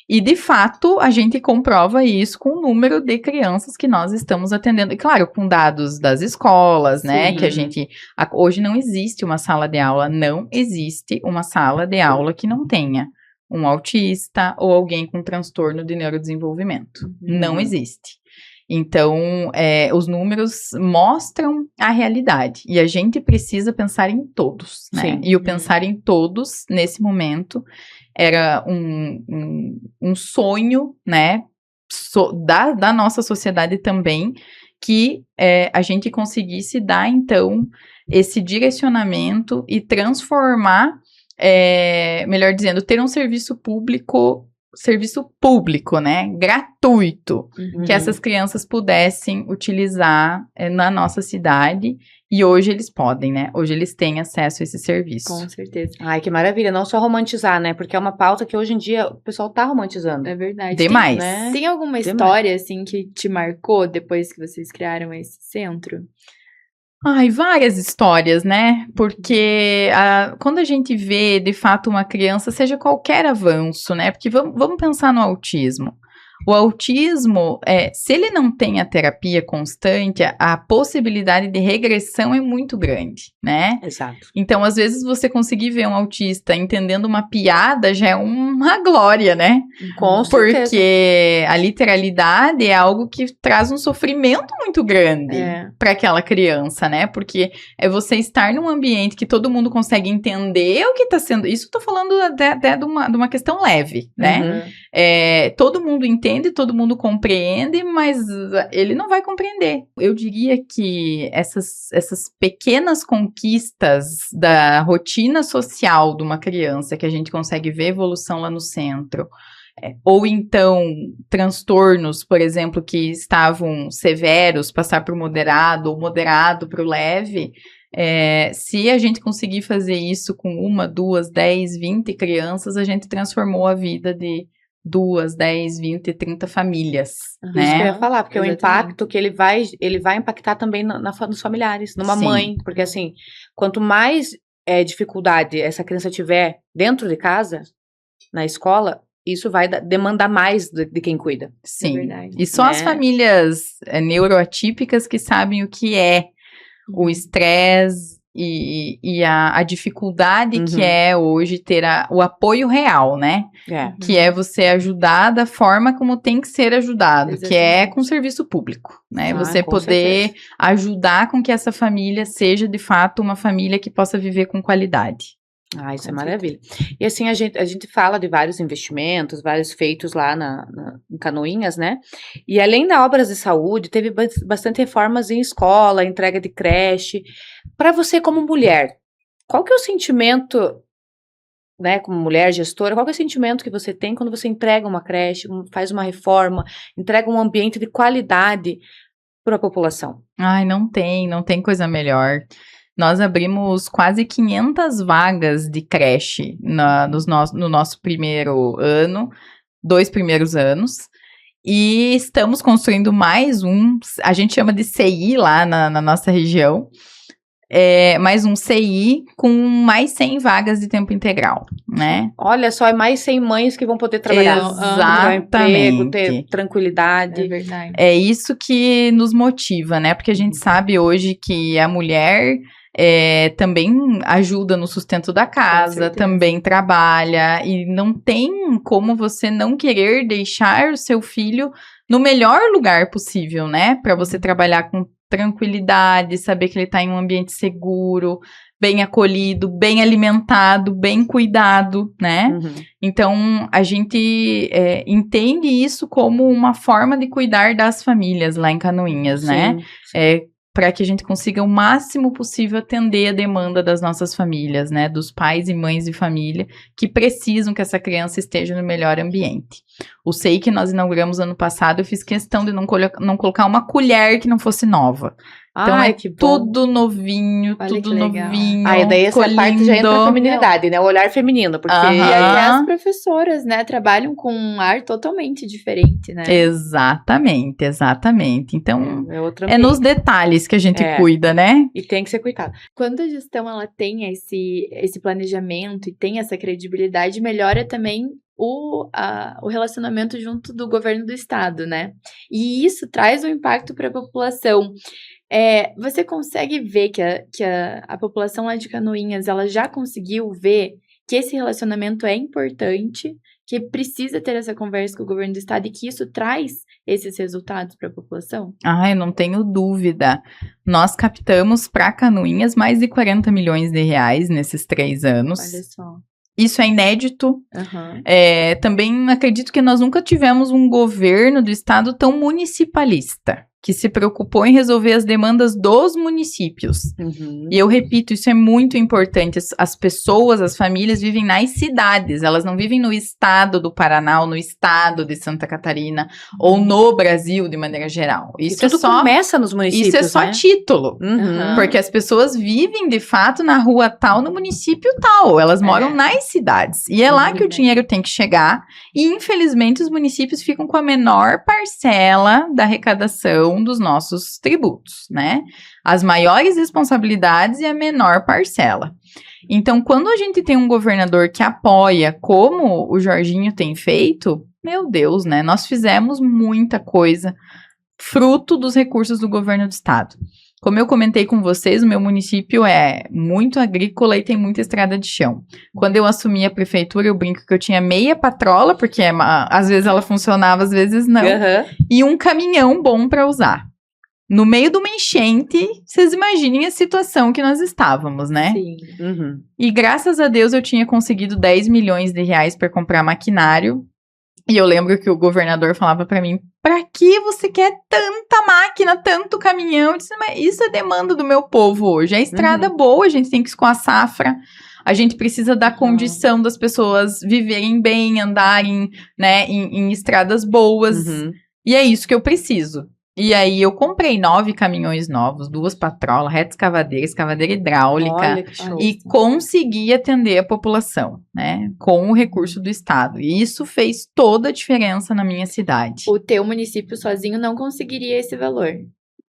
E, de fato, a gente comprova isso com o número de crianças que nós estamos atendendo. E, claro, com dados das escolas, né? Que hoje não existe uma sala de aula, não existe uma sala de aula que não tenha um autista ou alguém com transtorno de neurodesenvolvimento. Não existe. Então, os números mostram a realidade. E a gente precisa pensar em todos, né? E o pensar em todos, nesse momento, era um sonho, né? Da nossa sociedade também, que a gente conseguisse dar, então, esse direcionamento e transformar, melhor dizendo, ter um serviço público, né, gratuito, que essas crianças pudessem utilizar na nossa cidade, e hoje eles podem, né, hoje eles têm acesso a esse serviço. Com certeza. Ai, que maravilha, não só romantizar, né, porque é uma pauta que hoje em dia o pessoal tá romantizando. É verdade. Demais. Tem alguma história, assim, que te marcou depois que vocês criaram esse centro? Ai, várias histórias, né? Porque quando a gente vê, de fato, uma criança, seja qualquer avanço, né? Porque vamos pensar no autismo. O autismo, se ele não tem a terapia constante, a possibilidade de regressão é muito grande, né? Exato. Então, às vezes, você conseguir ver um autista entendendo uma piada já é uma glória, né? Com certeza. Porque a literalidade é algo que traz um sofrimento muito grande para aquela criança, né? Porque é você estar num ambiente que todo mundo consegue entender o que está sendo... Isso eu tô falando até de uma questão leve, né? Todo mundo entende, todo mundo compreende, mas ele não vai compreender. Eu diria que essas pequenas conquistas da rotina social de uma criança, que a gente consegue ver evolução lá no centro, ou então transtornos, por exemplo, que estavam severos, passar para o moderado, ou moderado para o leve... se a gente conseguir fazer isso com 1, 2, 10, 20 crianças, a gente transformou a vida de 2, 10, 20, 30 famílias, né? Isso que eu ia falar, porque o impacto que ele vai impactar também nos familiares, numa mãe, porque assim, quanto mais dificuldade essa criança tiver dentro de casa, na escola, isso vai demandar mais de quem cuida. Sim, e só as famílias neuroatípicas que sabem o que é o estresse e a dificuldade que é hoje ter o apoio real, né? Que é você ajudar da forma como tem que ser ajudado, que é com serviço público, né? Você poder ajudar com que essa família seja, de fato, uma família que possa viver com qualidade. Ah, isso é maravilha. E assim, a gente fala de vários investimentos, vários feitos lá em Canoinhas, né? E além da obras de saúde, teve bastante reformas em escola, entrega de creche. Para você como mulher, qual que é o sentimento, né, como mulher gestora, qual que é o sentimento que você tem quando você entrega uma creche, faz uma reforma, entrega um ambiente de qualidade para a população? Ai, não tem coisa melhor. nós abrimos quase 500 vagas de creche no nosso primeiro ano, 2 primeiros anos. E estamos construindo mais a gente chama de CI lá na nossa região, mais um CI com mais 100 vagas de tempo integral, né? Olha só, é mais 100 mães que vão poder trabalhar. Exatamente. Emprego, ter tranquilidade. É verdade. É isso que nos motiva, né? Porque a gente sabe hoje que a mulher também ajuda no sustento da casa, também trabalha, e não tem como você não querer deixar o seu filho no melhor lugar possível, né? Para você trabalhar com tranquilidade, saber que ele está em um ambiente seguro, bem acolhido, bem alimentado, bem cuidado, né? Uhum. Então, a gente entende isso como uma forma de cuidar das famílias lá em Canoinhas, né? Para que a gente consiga o máximo possível atender a demanda das nossas famílias, né? Dos pais e mães de família que precisam que essa criança esteja no melhor ambiente. O CEI que nós inauguramos ano passado, eu fiz questão de não colocar uma colher que não fosse nova. Então, que bom. Tudo novinho, Olha tudo que legal. novinho. Aí daí essa parte já entra a feminilidade, né? O olhar feminino, porque... E até as professoras, né, trabalham com um ar totalmente diferente, né? Exatamente. Então, é nos detalhes que a gente cuida, né? E tem que ser cuidado. Quando a gestão, ela tem esse planejamento e tem essa credibilidade, melhora também o relacionamento junto do governo do estado, né? E isso traz um impacto para a população. Você consegue ver que a população lá de Canoinhas, ela já conseguiu ver que esse relacionamento é importante, que precisa ter essa conversa com o governo do estado e que isso traz esses resultados para a população? Eu não tenho dúvida. Nós captamos para Canoinhas mais de 40 milhões de reais nesses 3 anos. Olha só. Isso é inédito. Uhum. Também acredito que nós nunca tivemos um governo do estado tão municipalista, que se preocupou em resolver as demandas dos municípios. Uhum. E eu repito, isso é muito importante. As pessoas, as famílias vivem nas cidades, elas não vivem no estado do Paraná, ou no estado de Santa Catarina, ou no Brasil de maneira geral. Isso tudo começa nos municípios, isso é só né? título. Uhum. Porque as pessoas vivem, de fato, na rua tal, no município tal. Elas moram nas cidades. E é lá que o dinheiro tem que chegar. E, infelizmente, os municípios ficam com a menor parcela da arrecadação dos nossos tributos, né? As maiores responsabilidades e a menor parcela. Então, quando a gente tem um governador que apoia, como o Jorginho tem feito, meu Deus, né? Nós fizemos muita coisa fruto dos recursos do governo do estado. Como eu comentei com vocês, o meu município é muito agrícola e tem muita estrada de chão. Quando eu assumi a prefeitura, eu brinco que eu tinha meia patrola, porque às vezes ela funcionava, às vezes não, e um caminhão bom para usar. No meio de uma enchente, vocês imaginem a situação que nós estávamos, né? Sim. Uhum. E graças a Deus eu tinha conseguido 10 milhões de reais para comprar maquinário. E eu lembro que o governador falava para mim, pra que você quer tanta máquina, tanto caminhão? Eu disse, mas isso é demanda do meu povo hoje. É estrada boa, a gente tem que escoar a safra. A gente precisa dar condição das pessoas viverem bem, andarem, né, em estradas boas. E é isso que eu preciso. E aí eu comprei 9 caminhões novos, 2 patrolas, reta escavadeira hidráulica. Olha que show. E consegui atender a população, né, com o recurso do estado. E isso fez toda a diferença na minha cidade. O teu município sozinho não conseguiria esse valor?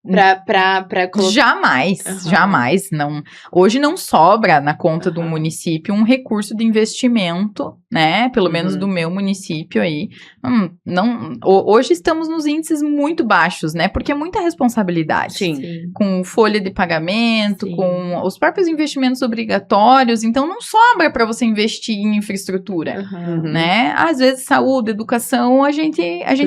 Pra colocar... Jamais. Não. Hoje não sobra na conta do município um recurso de investimento, né? Pelo menos do meu município aí. Hoje estamos nos índices muito baixos, né? Porque é muita responsabilidade. Sim. Com folha de pagamento, com os próprios investimentos obrigatórios. Então, não sobra para você investir em infraestrutura, né? Às vezes, saúde, educação, a gente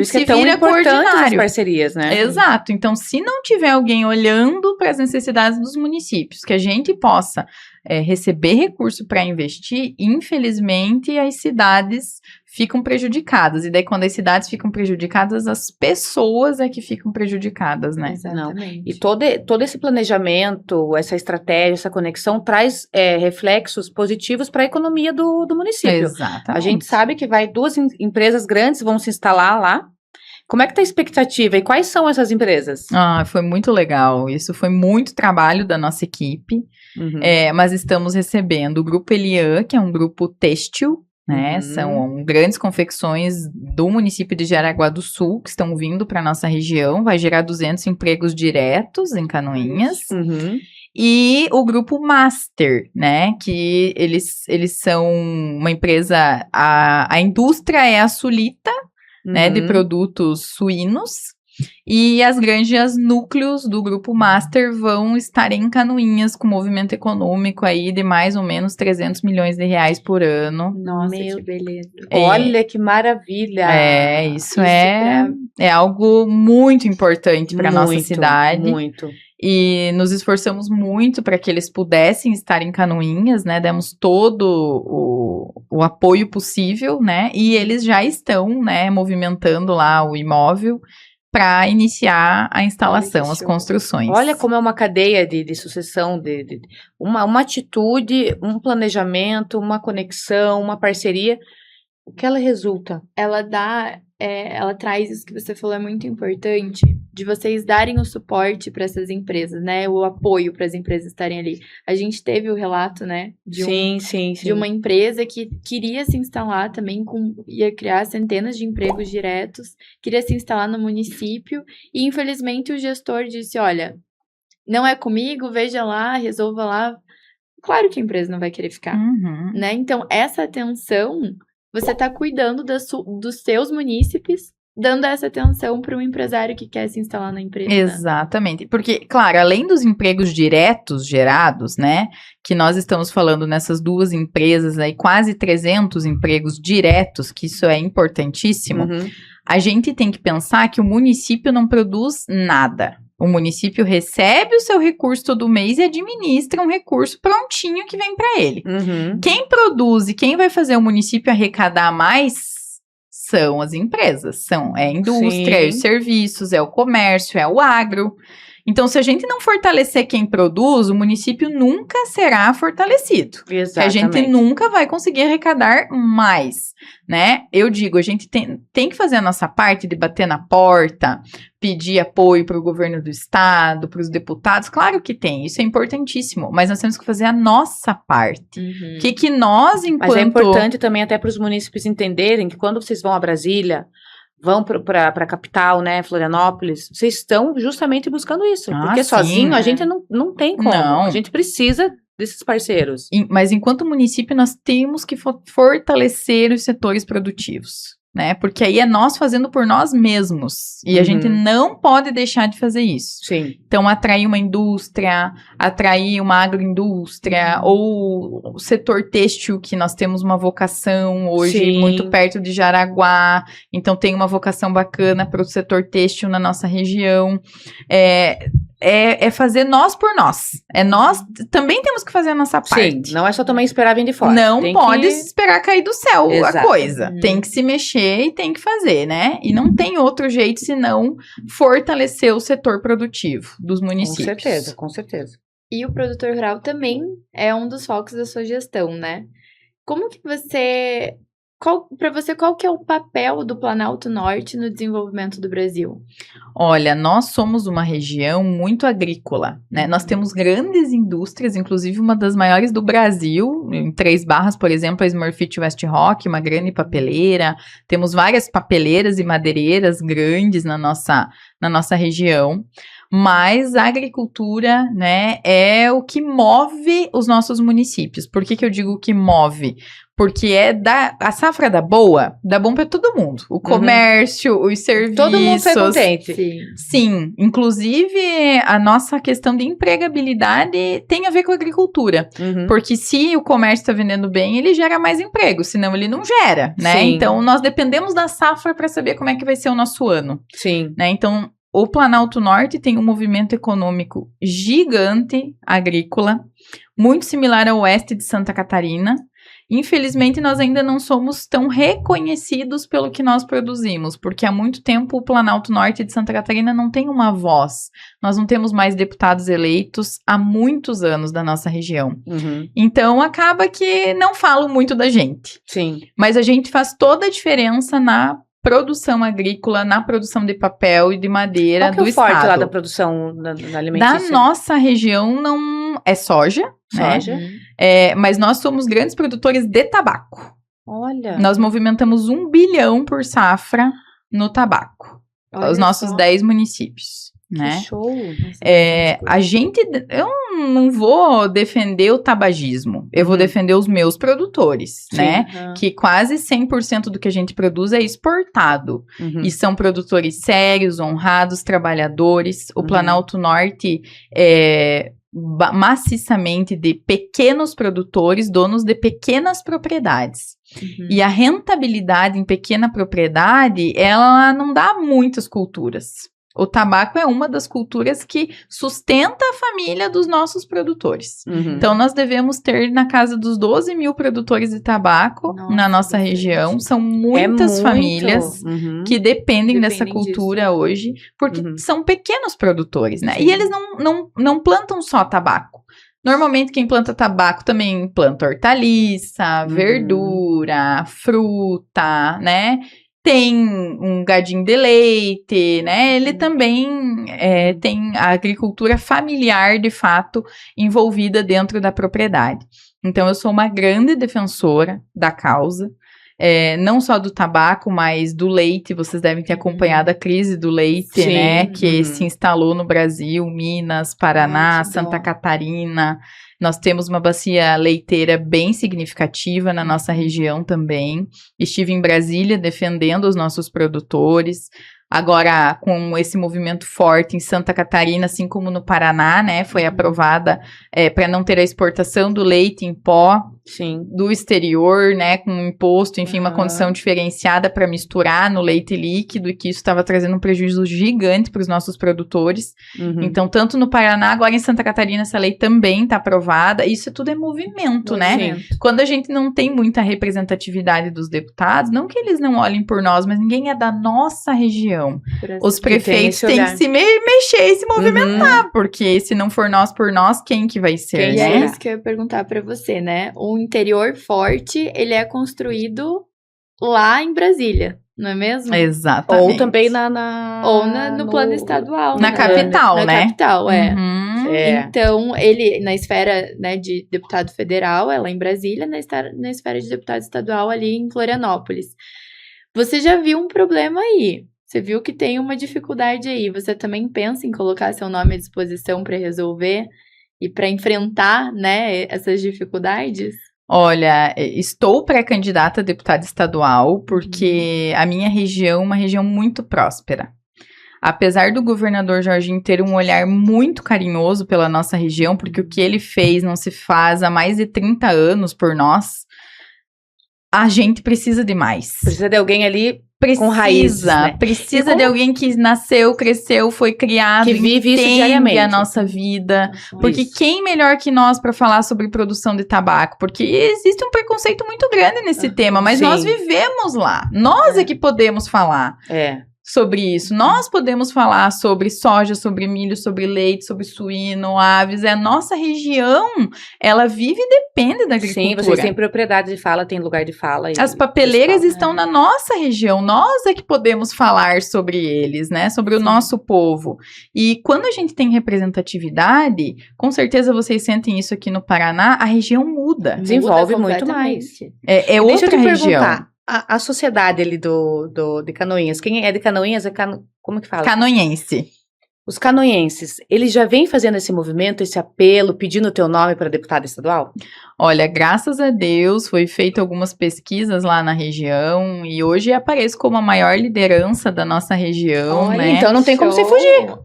se vira coordinário. As parcerias, né? Exato. Então, se não tiver alguém olhando para as necessidades dos municípios, que a gente possa receber recurso para investir, infelizmente as cidades ficam prejudicadas. E daí, quando as cidades ficam prejudicadas, as pessoas é que ficam prejudicadas, né? Exatamente. E todo esse planejamento, essa estratégia, essa conexão traz reflexos positivos para a economia do município. Exatamente. A gente sabe que 2 empresas grandes vão se instalar lá, Como é que tá a expectativa? E quais são essas empresas? Foi muito legal. Isso foi muito trabalho da nossa equipe. Mas estamos recebendo o Grupo Elian, que é um grupo têxtil, né? São grandes confecções do município de Jaraguá do Sul, que estão vindo para nossa região. Vai gerar 200 empregos diretos em Canoinhas. E o Grupo Master, né? Que eles são uma empresa... A indústria é a Sulita, né, de produtos suínos, e as granjas núcleos do Grupo Master vão estar em Canoinhas com movimento econômico aí de mais ou menos 300 milhões de reais por ano. Nossa, que beleza. Olha que maravilha! Isso é algo muito importante para nossa cidade. Muito. E nos esforçamos muito para que eles pudessem estar em Canoinhas, né? Demos todo o apoio possível, né? E eles já estão, né, movimentando lá o imóvel para iniciar a instalação, as construções. Olha como é uma cadeia de sucessão, uma atitude, um planejamento, uma conexão, uma parceria. O que ela resulta? Ela traz isso que você falou, é muito importante, de vocês darem o suporte para essas empresas, né? O apoio para as empresas estarem ali. A gente teve o relato, né? De uma empresa que queria se instalar também, ia criar centenas de empregos diretos, queria se instalar no município, e infelizmente o gestor disse, olha, não é comigo, veja lá, resolva lá. Claro que a empresa não vai querer ficar, né? Então, essa atenção... Você está cuidando dos seus munícipes, dando essa atenção para um empresário que quer se instalar na empresa. Exatamente. Porque, claro, além dos empregos diretos gerados, né, que nós estamos falando nessas duas empresas aí, quase 300 empregos diretos, que isso é importantíssimo, a gente tem que pensar que o município não produz nada. O município recebe o seu recurso todo mês e administra um recurso prontinho que vem para ele. Quem produz e quem vai fazer o município arrecadar mais são as empresas. É a indústria, é os serviços, é o comércio, é o agro. Então, se a gente não fortalecer quem produz, o município nunca será fortalecido. Exatamente. A gente nunca vai conseguir arrecadar mais, né? Eu digo, a gente tem que fazer a nossa parte de bater na porta, pedir apoio para o governo do estado, para os deputados. Claro que tem, isso é importantíssimo, mas nós temos que fazer a nossa parte. O que nós, enquanto... Mas é importante também até para os munícipes entenderem que quando vocês vão a Brasília... vão para a capital, né, Florianópolis, vocês estão justamente buscando isso. Porque sozinho a gente não tem como. Não. A gente precisa desses parceiros. Mas enquanto município, nós temos que fortalecer os setores produtivos, né? Porque aí é nós fazendo por nós mesmos. E a gente não pode deixar de fazer isso. Sim. Então, atrair uma indústria, atrair uma agroindústria, ou o setor têxtil, que nós temos uma vocação hoje muito perto de Jaraguá. Então, tem uma vocação bacana para o setor têxtil na nossa região. É fazer nós por nós. Nós também temos que fazer a nossa parte. Sim, não é só também esperar vir de fora. Não pode esperar cair do céu a coisa. Uhum. Tem que se mexer e tem que fazer, né? E não tem outro jeito senão fortalecer o setor produtivo dos municípios. Com certeza. E o produtor rural também é um dos focos da sua gestão, né? Como que você... Para você, qual que é o papel do Planalto Norte no desenvolvimento do Brasil? Olha, nós somos uma região muito agrícola, né? Nós temos grandes indústrias, inclusive uma das maiores do Brasil, em Três Barras, por exemplo, a Smurfit West Rock, uma grande papeleira. Temos várias papeleiras e madeireiras grandes na nossa região. Mas a agricultura, né, é o que move os nossos municípios. Por que eu digo que move? Porque a safra dá bom para todo mundo. O comércio, os serviços. Todo mundo sai contente. Sim. Inclusive, a nossa questão de empregabilidade tem a ver com a agricultura. Porque se o comércio está vendendo bem, ele gera mais emprego. Senão, ele não gera, né? Sim. Então, nós dependemos da safra para saber como é que vai ser o nosso ano. Sim. Né? Então, o Planalto Norte tem um movimento econômico gigante agrícola, muito similar ao oeste de Santa Catarina. Infelizmente, nós ainda não somos tão reconhecidos pelo que nós produzimos, porque há muito tempo o Planalto Norte de Santa Catarina não tem uma voz. Nós não temos mais deputados eleitos há muitos anos da nossa região. Então, acaba que não falam muito da gente. Sim. Mas a gente faz toda a diferença na produção agrícola na produção de papel e de madeira do estado. Qual que é o forte lá da produção na alimentícia? Da nossa região não é soja, né? Mas nós somos grandes produtores de tabaco. Olha. Nós movimentamos 1 bilhão por safra no tabaco. Os nossos 10 municípios. Né? Que show! Eu não vou defender o tabagismo, eu vou defender os meus produtores, né? Que quase 100% do que a gente produz é exportado. E são produtores sérios, honrados, trabalhadores. O Planalto Norte é maciçamente de pequenos produtores, donos de pequenas propriedades. E a rentabilidade em pequena propriedade, ela não dá muitas culturas. O tabaco é uma das culturas que sustenta a família dos nossos produtores. Então, nós devemos ter na casa dos 12 mil produtores de tabaco na nossa região. São muitas famílias que dependem dessa cultura hoje, porque são pequenos produtores, né? E eles não plantam só tabaco. Normalmente, quem planta tabaco também planta hortaliça, verdura, fruta, né? Tem um gadinho de leite, né? Ele também tem a agricultura familiar, de fato, envolvida dentro da propriedade. Então, eu sou uma grande defensora da causa, não só do tabaco, mas do leite. Vocês devem ter acompanhado a crise do leite, né? Que se instalou no Brasil, Minas, Paraná, Santa Catarina. Nós temos uma bacia leiteira bem significativa na nossa região também. Estive em Brasília defendendo os nossos produtores. Agora, com esse movimento forte em Santa Catarina, assim como no Paraná, né, foi aprovada para não ter a exportação do leite em pó do exterior, né, com um imposto, enfim, uma condição diferenciada para misturar no leite líquido, e que isso estava trazendo um prejuízo gigante para os nossos produtores. Então, tanto no Paraná, agora em Santa Catarina, essa lei também está aprovada. Isso tudo é movimento, né? Quando a gente não tem muita representatividade dos deputados, não que eles não olhem por nós, mas ninguém é da nossa região. Os prefeitos têm que se mexer e se movimentar, porque se não for nós por nós, quem que vai ser, E né? é isso que eu ia perguntar pra você, né? O interior forte, ele é construído lá em Brasília, não é mesmo? Exatamente. Ou também no plano estadual. Na capital, né? Na capital, É. Então, ele, na esfera, né, de deputado federal, é lá em Brasília, na esfera de deputado estadual, ali em Florianópolis. Você já viu um problema aí? Você viu que tem uma dificuldade aí? Você também pensa em colocar seu nome à disposição para resolver e para enfrentar, né, essas dificuldades? Olha, estou pré-candidata a deputada estadual, porque a minha região é uma região muito próspera. Apesar do governador Jorginho ter um olhar muito carinhoso pela nossa região, porque o que ele fez não se faz há mais de 30 anos por nós, a gente precisa de mais. Precisa de alguém ali com raízes, né? Precisa de alguém que nasceu, cresceu, foi criado, que vive isso diariamente, a nossa vida. Porque quem melhor que nós para falar sobre produção de tabaco? Porque existe um preconceito muito grande nesse tema, mas nós vivemos lá. Nós é que podemos falar sobre isso. Nós podemos falar sobre soja, sobre milho, sobre leite, sobre suíno, aves. A nossa região, ela vive e depende da agricultura. Sim, vocês têm propriedade de fala, tem lugar de fala. As papeleiras estão na nossa região. Nós é que podemos falar sobre eles, né? Sobre o nosso povo. E quando a gente tem representatividade, com certeza vocês sentem isso aqui no Paraná, a região muda. Desenvolve muito mais. É outra região. Deixa eu te perguntar. A sociedade ali de Canoinhas, quem é de Canoinhas como que fala? Canoense. Os canoenses, eles já vêm fazendo esse movimento, esse apelo, pedindo o teu nome para deputada estadual? Olha, graças a Deus, foi feita algumas pesquisas lá na região e hoje apareço como a maior liderança da nossa região, né? Então não tem como você fugir. Não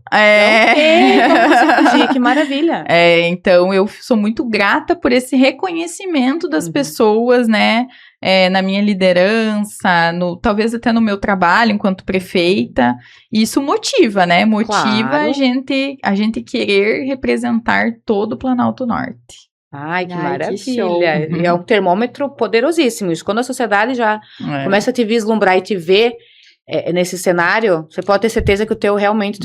tem como você fugir, que maravilha. Então eu sou muito grata por esse reconhecimento das pessoas, né? Na minha liderança, talvez até no meu trabalho enquanto prefeita, e isso motiva, né? Motiva a gente querer representar todo o Planalto Norte. Ai, que maravilha. É um termômetro poderosíssimo. Isso quando a sociedade já começa a te vislumbrar e te ver nesse cenário, você pode ter certeza que o teu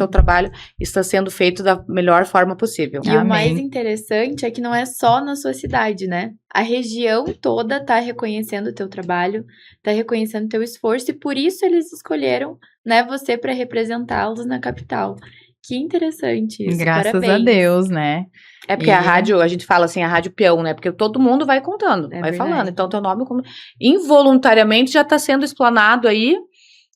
trabalho está sendo feito da melhor forma possível. E o mais interessante é que não é só na sua cidade, né? A região toda tá reconhecendo o teu trabalho, tá reconhecendo o teu esforço, e por isso eles escolheram, né, você para representá-los na capital. Que interessante isso. Graças Parabéns. a Deus, né? É porque a rádio, a gente fala assim, a rádio peão, né? Porque todo mundo vai contando, vai verdade. falando. Então, teu nome involuntariamente já tá sendo explanado aí.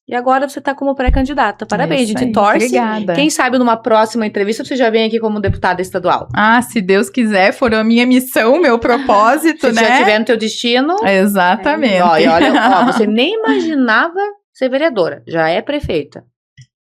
E agora você tá como pré-candidata. Parabéns, a gente torce. Obrigada. Quem sabe numa próxima entrevista você já vem aqui como deputada estadual. Ah, se Deus quiser, for a minha missão, meu propósito, Se né? já tiver no teu destino. Exatamente. Ó, e olha, você nem imaginava ser vereadora. Já é prefeita.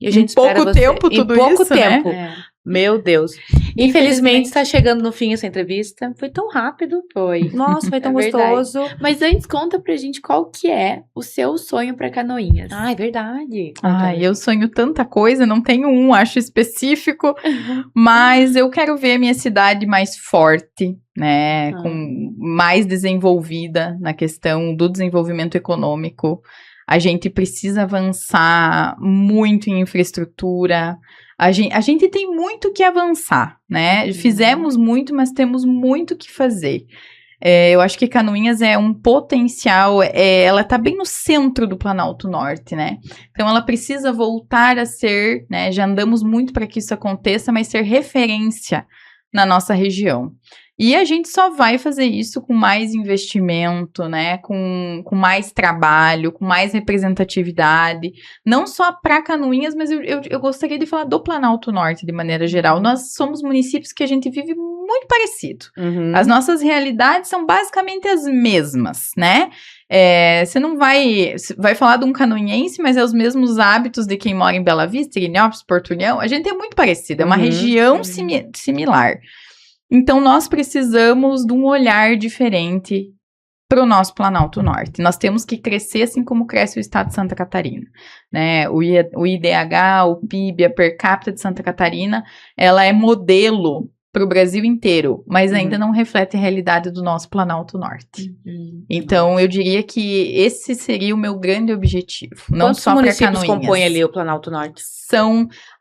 E a gente em pouco tempo, tudo em pouco isso, tempo. né? Meu Deus. Infelizmente, está chegando no fim essa entrevista. Foi tão rápido. Foi. Nossa, foi tão verdade. gostoso. Mas antes, conta pra gente qual que é o seu sonho pra Canoinhas. Ah, é verdade. Ai, eu sonho tanta coisa, não tenho acho específico, mas eu quero ver a minha cidade mais forte, né, com mais desenvolvida na questão do desenvolvimento econômico. A gente precisa avançar muito em infraestrutura. A gente tem muito que avançar, né? Fizemos muito, mas temos muito que fazer. Eu acho que Canoinhas é um potencial, ela está bem no centro do Planalto Norte, né? Então ela precisa voltar a ser, né? Já andamos muito para que isso aconteça, mas ser referência na nossa região. E a gente só vai fazer isso com mais investimento, né? Com mais trabalho, com mais representatividade. Não só para Canoinhas, mas eu gostaria de falar do Planalto Norte de maneira geral. Nós somos municípios que a gente vive muito parecido. As nossas realidades são basicamente as mesmas, né? Você não vai falar de um canoinhense, mas é os mesmos hábitos de quem mora em Bela Vista, Irinópolis, Porto União. A gente é muito parecido, é uma região similar. Então, nós precisamos de um olhar diferente para o nosso Planalto Norte. Nós temos que crescer assim como cresce o estado de Santa Catarina, né? O IDH, o PIB, a per capita de Santa Catarina, ela é modelo para o Brasil inteiro, mas ainda não reflete a realidade do nosso Planalto Norte. Então, eu diria que esse seria o meu grande objetivo. Não Quantos só para Canoinhas. municípios compõem ali o Planalto Norte?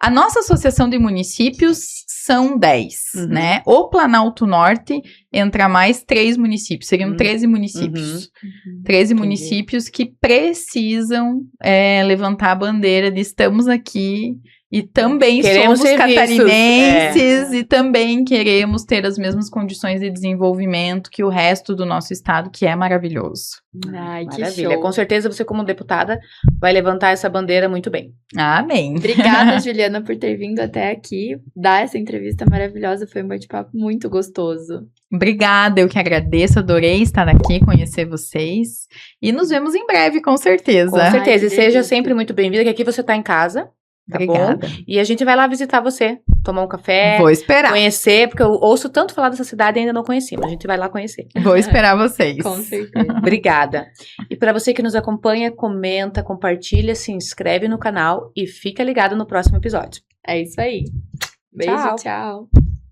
A nossa associação de municípios são 10, né? O Planalto Norte entra mais 3 municípios, seriam 13 municípios. 13 municípios que precisam levantar a bandeira de estamos aqui e também queremos somos catarinenses vistos, e também queremos ter as mesmas condições de desenvolvimento que o resto do nosso estado, que é maravilhoso. Ai, que Maravilha. show. Com certeza você, como deputada, vai levantar essa bandeira muito bem. Amém. Obrigada, Juliana, por ter vindo até aqui, dar essa entrevista maravilhosa. Foi um bate-papo muito gostoso. Obrigada, eu que agradeço, adorei estar aqui, conhecer vocês. E nos vemos em breve, com certeza. Com certeza. Ai, E seja delícia. sempre muito bem-vinda, que aqui você tá em casa. Tá Obrigada. bom? E a gente vai lá visitar você, tomar um café, Vou esperar. conhecer, porque eu ouço tanto falar dessa cidade e ainda não conheci, mas a gente vai lá conhecer. Vou esperar vocês. Com certeza. Obrigada. E para você que nos acompanha, comenta, compartilha, se inscreve no canal e fica ligado no próximo episódio. É isso aí. Beijo, Tchau. tchau.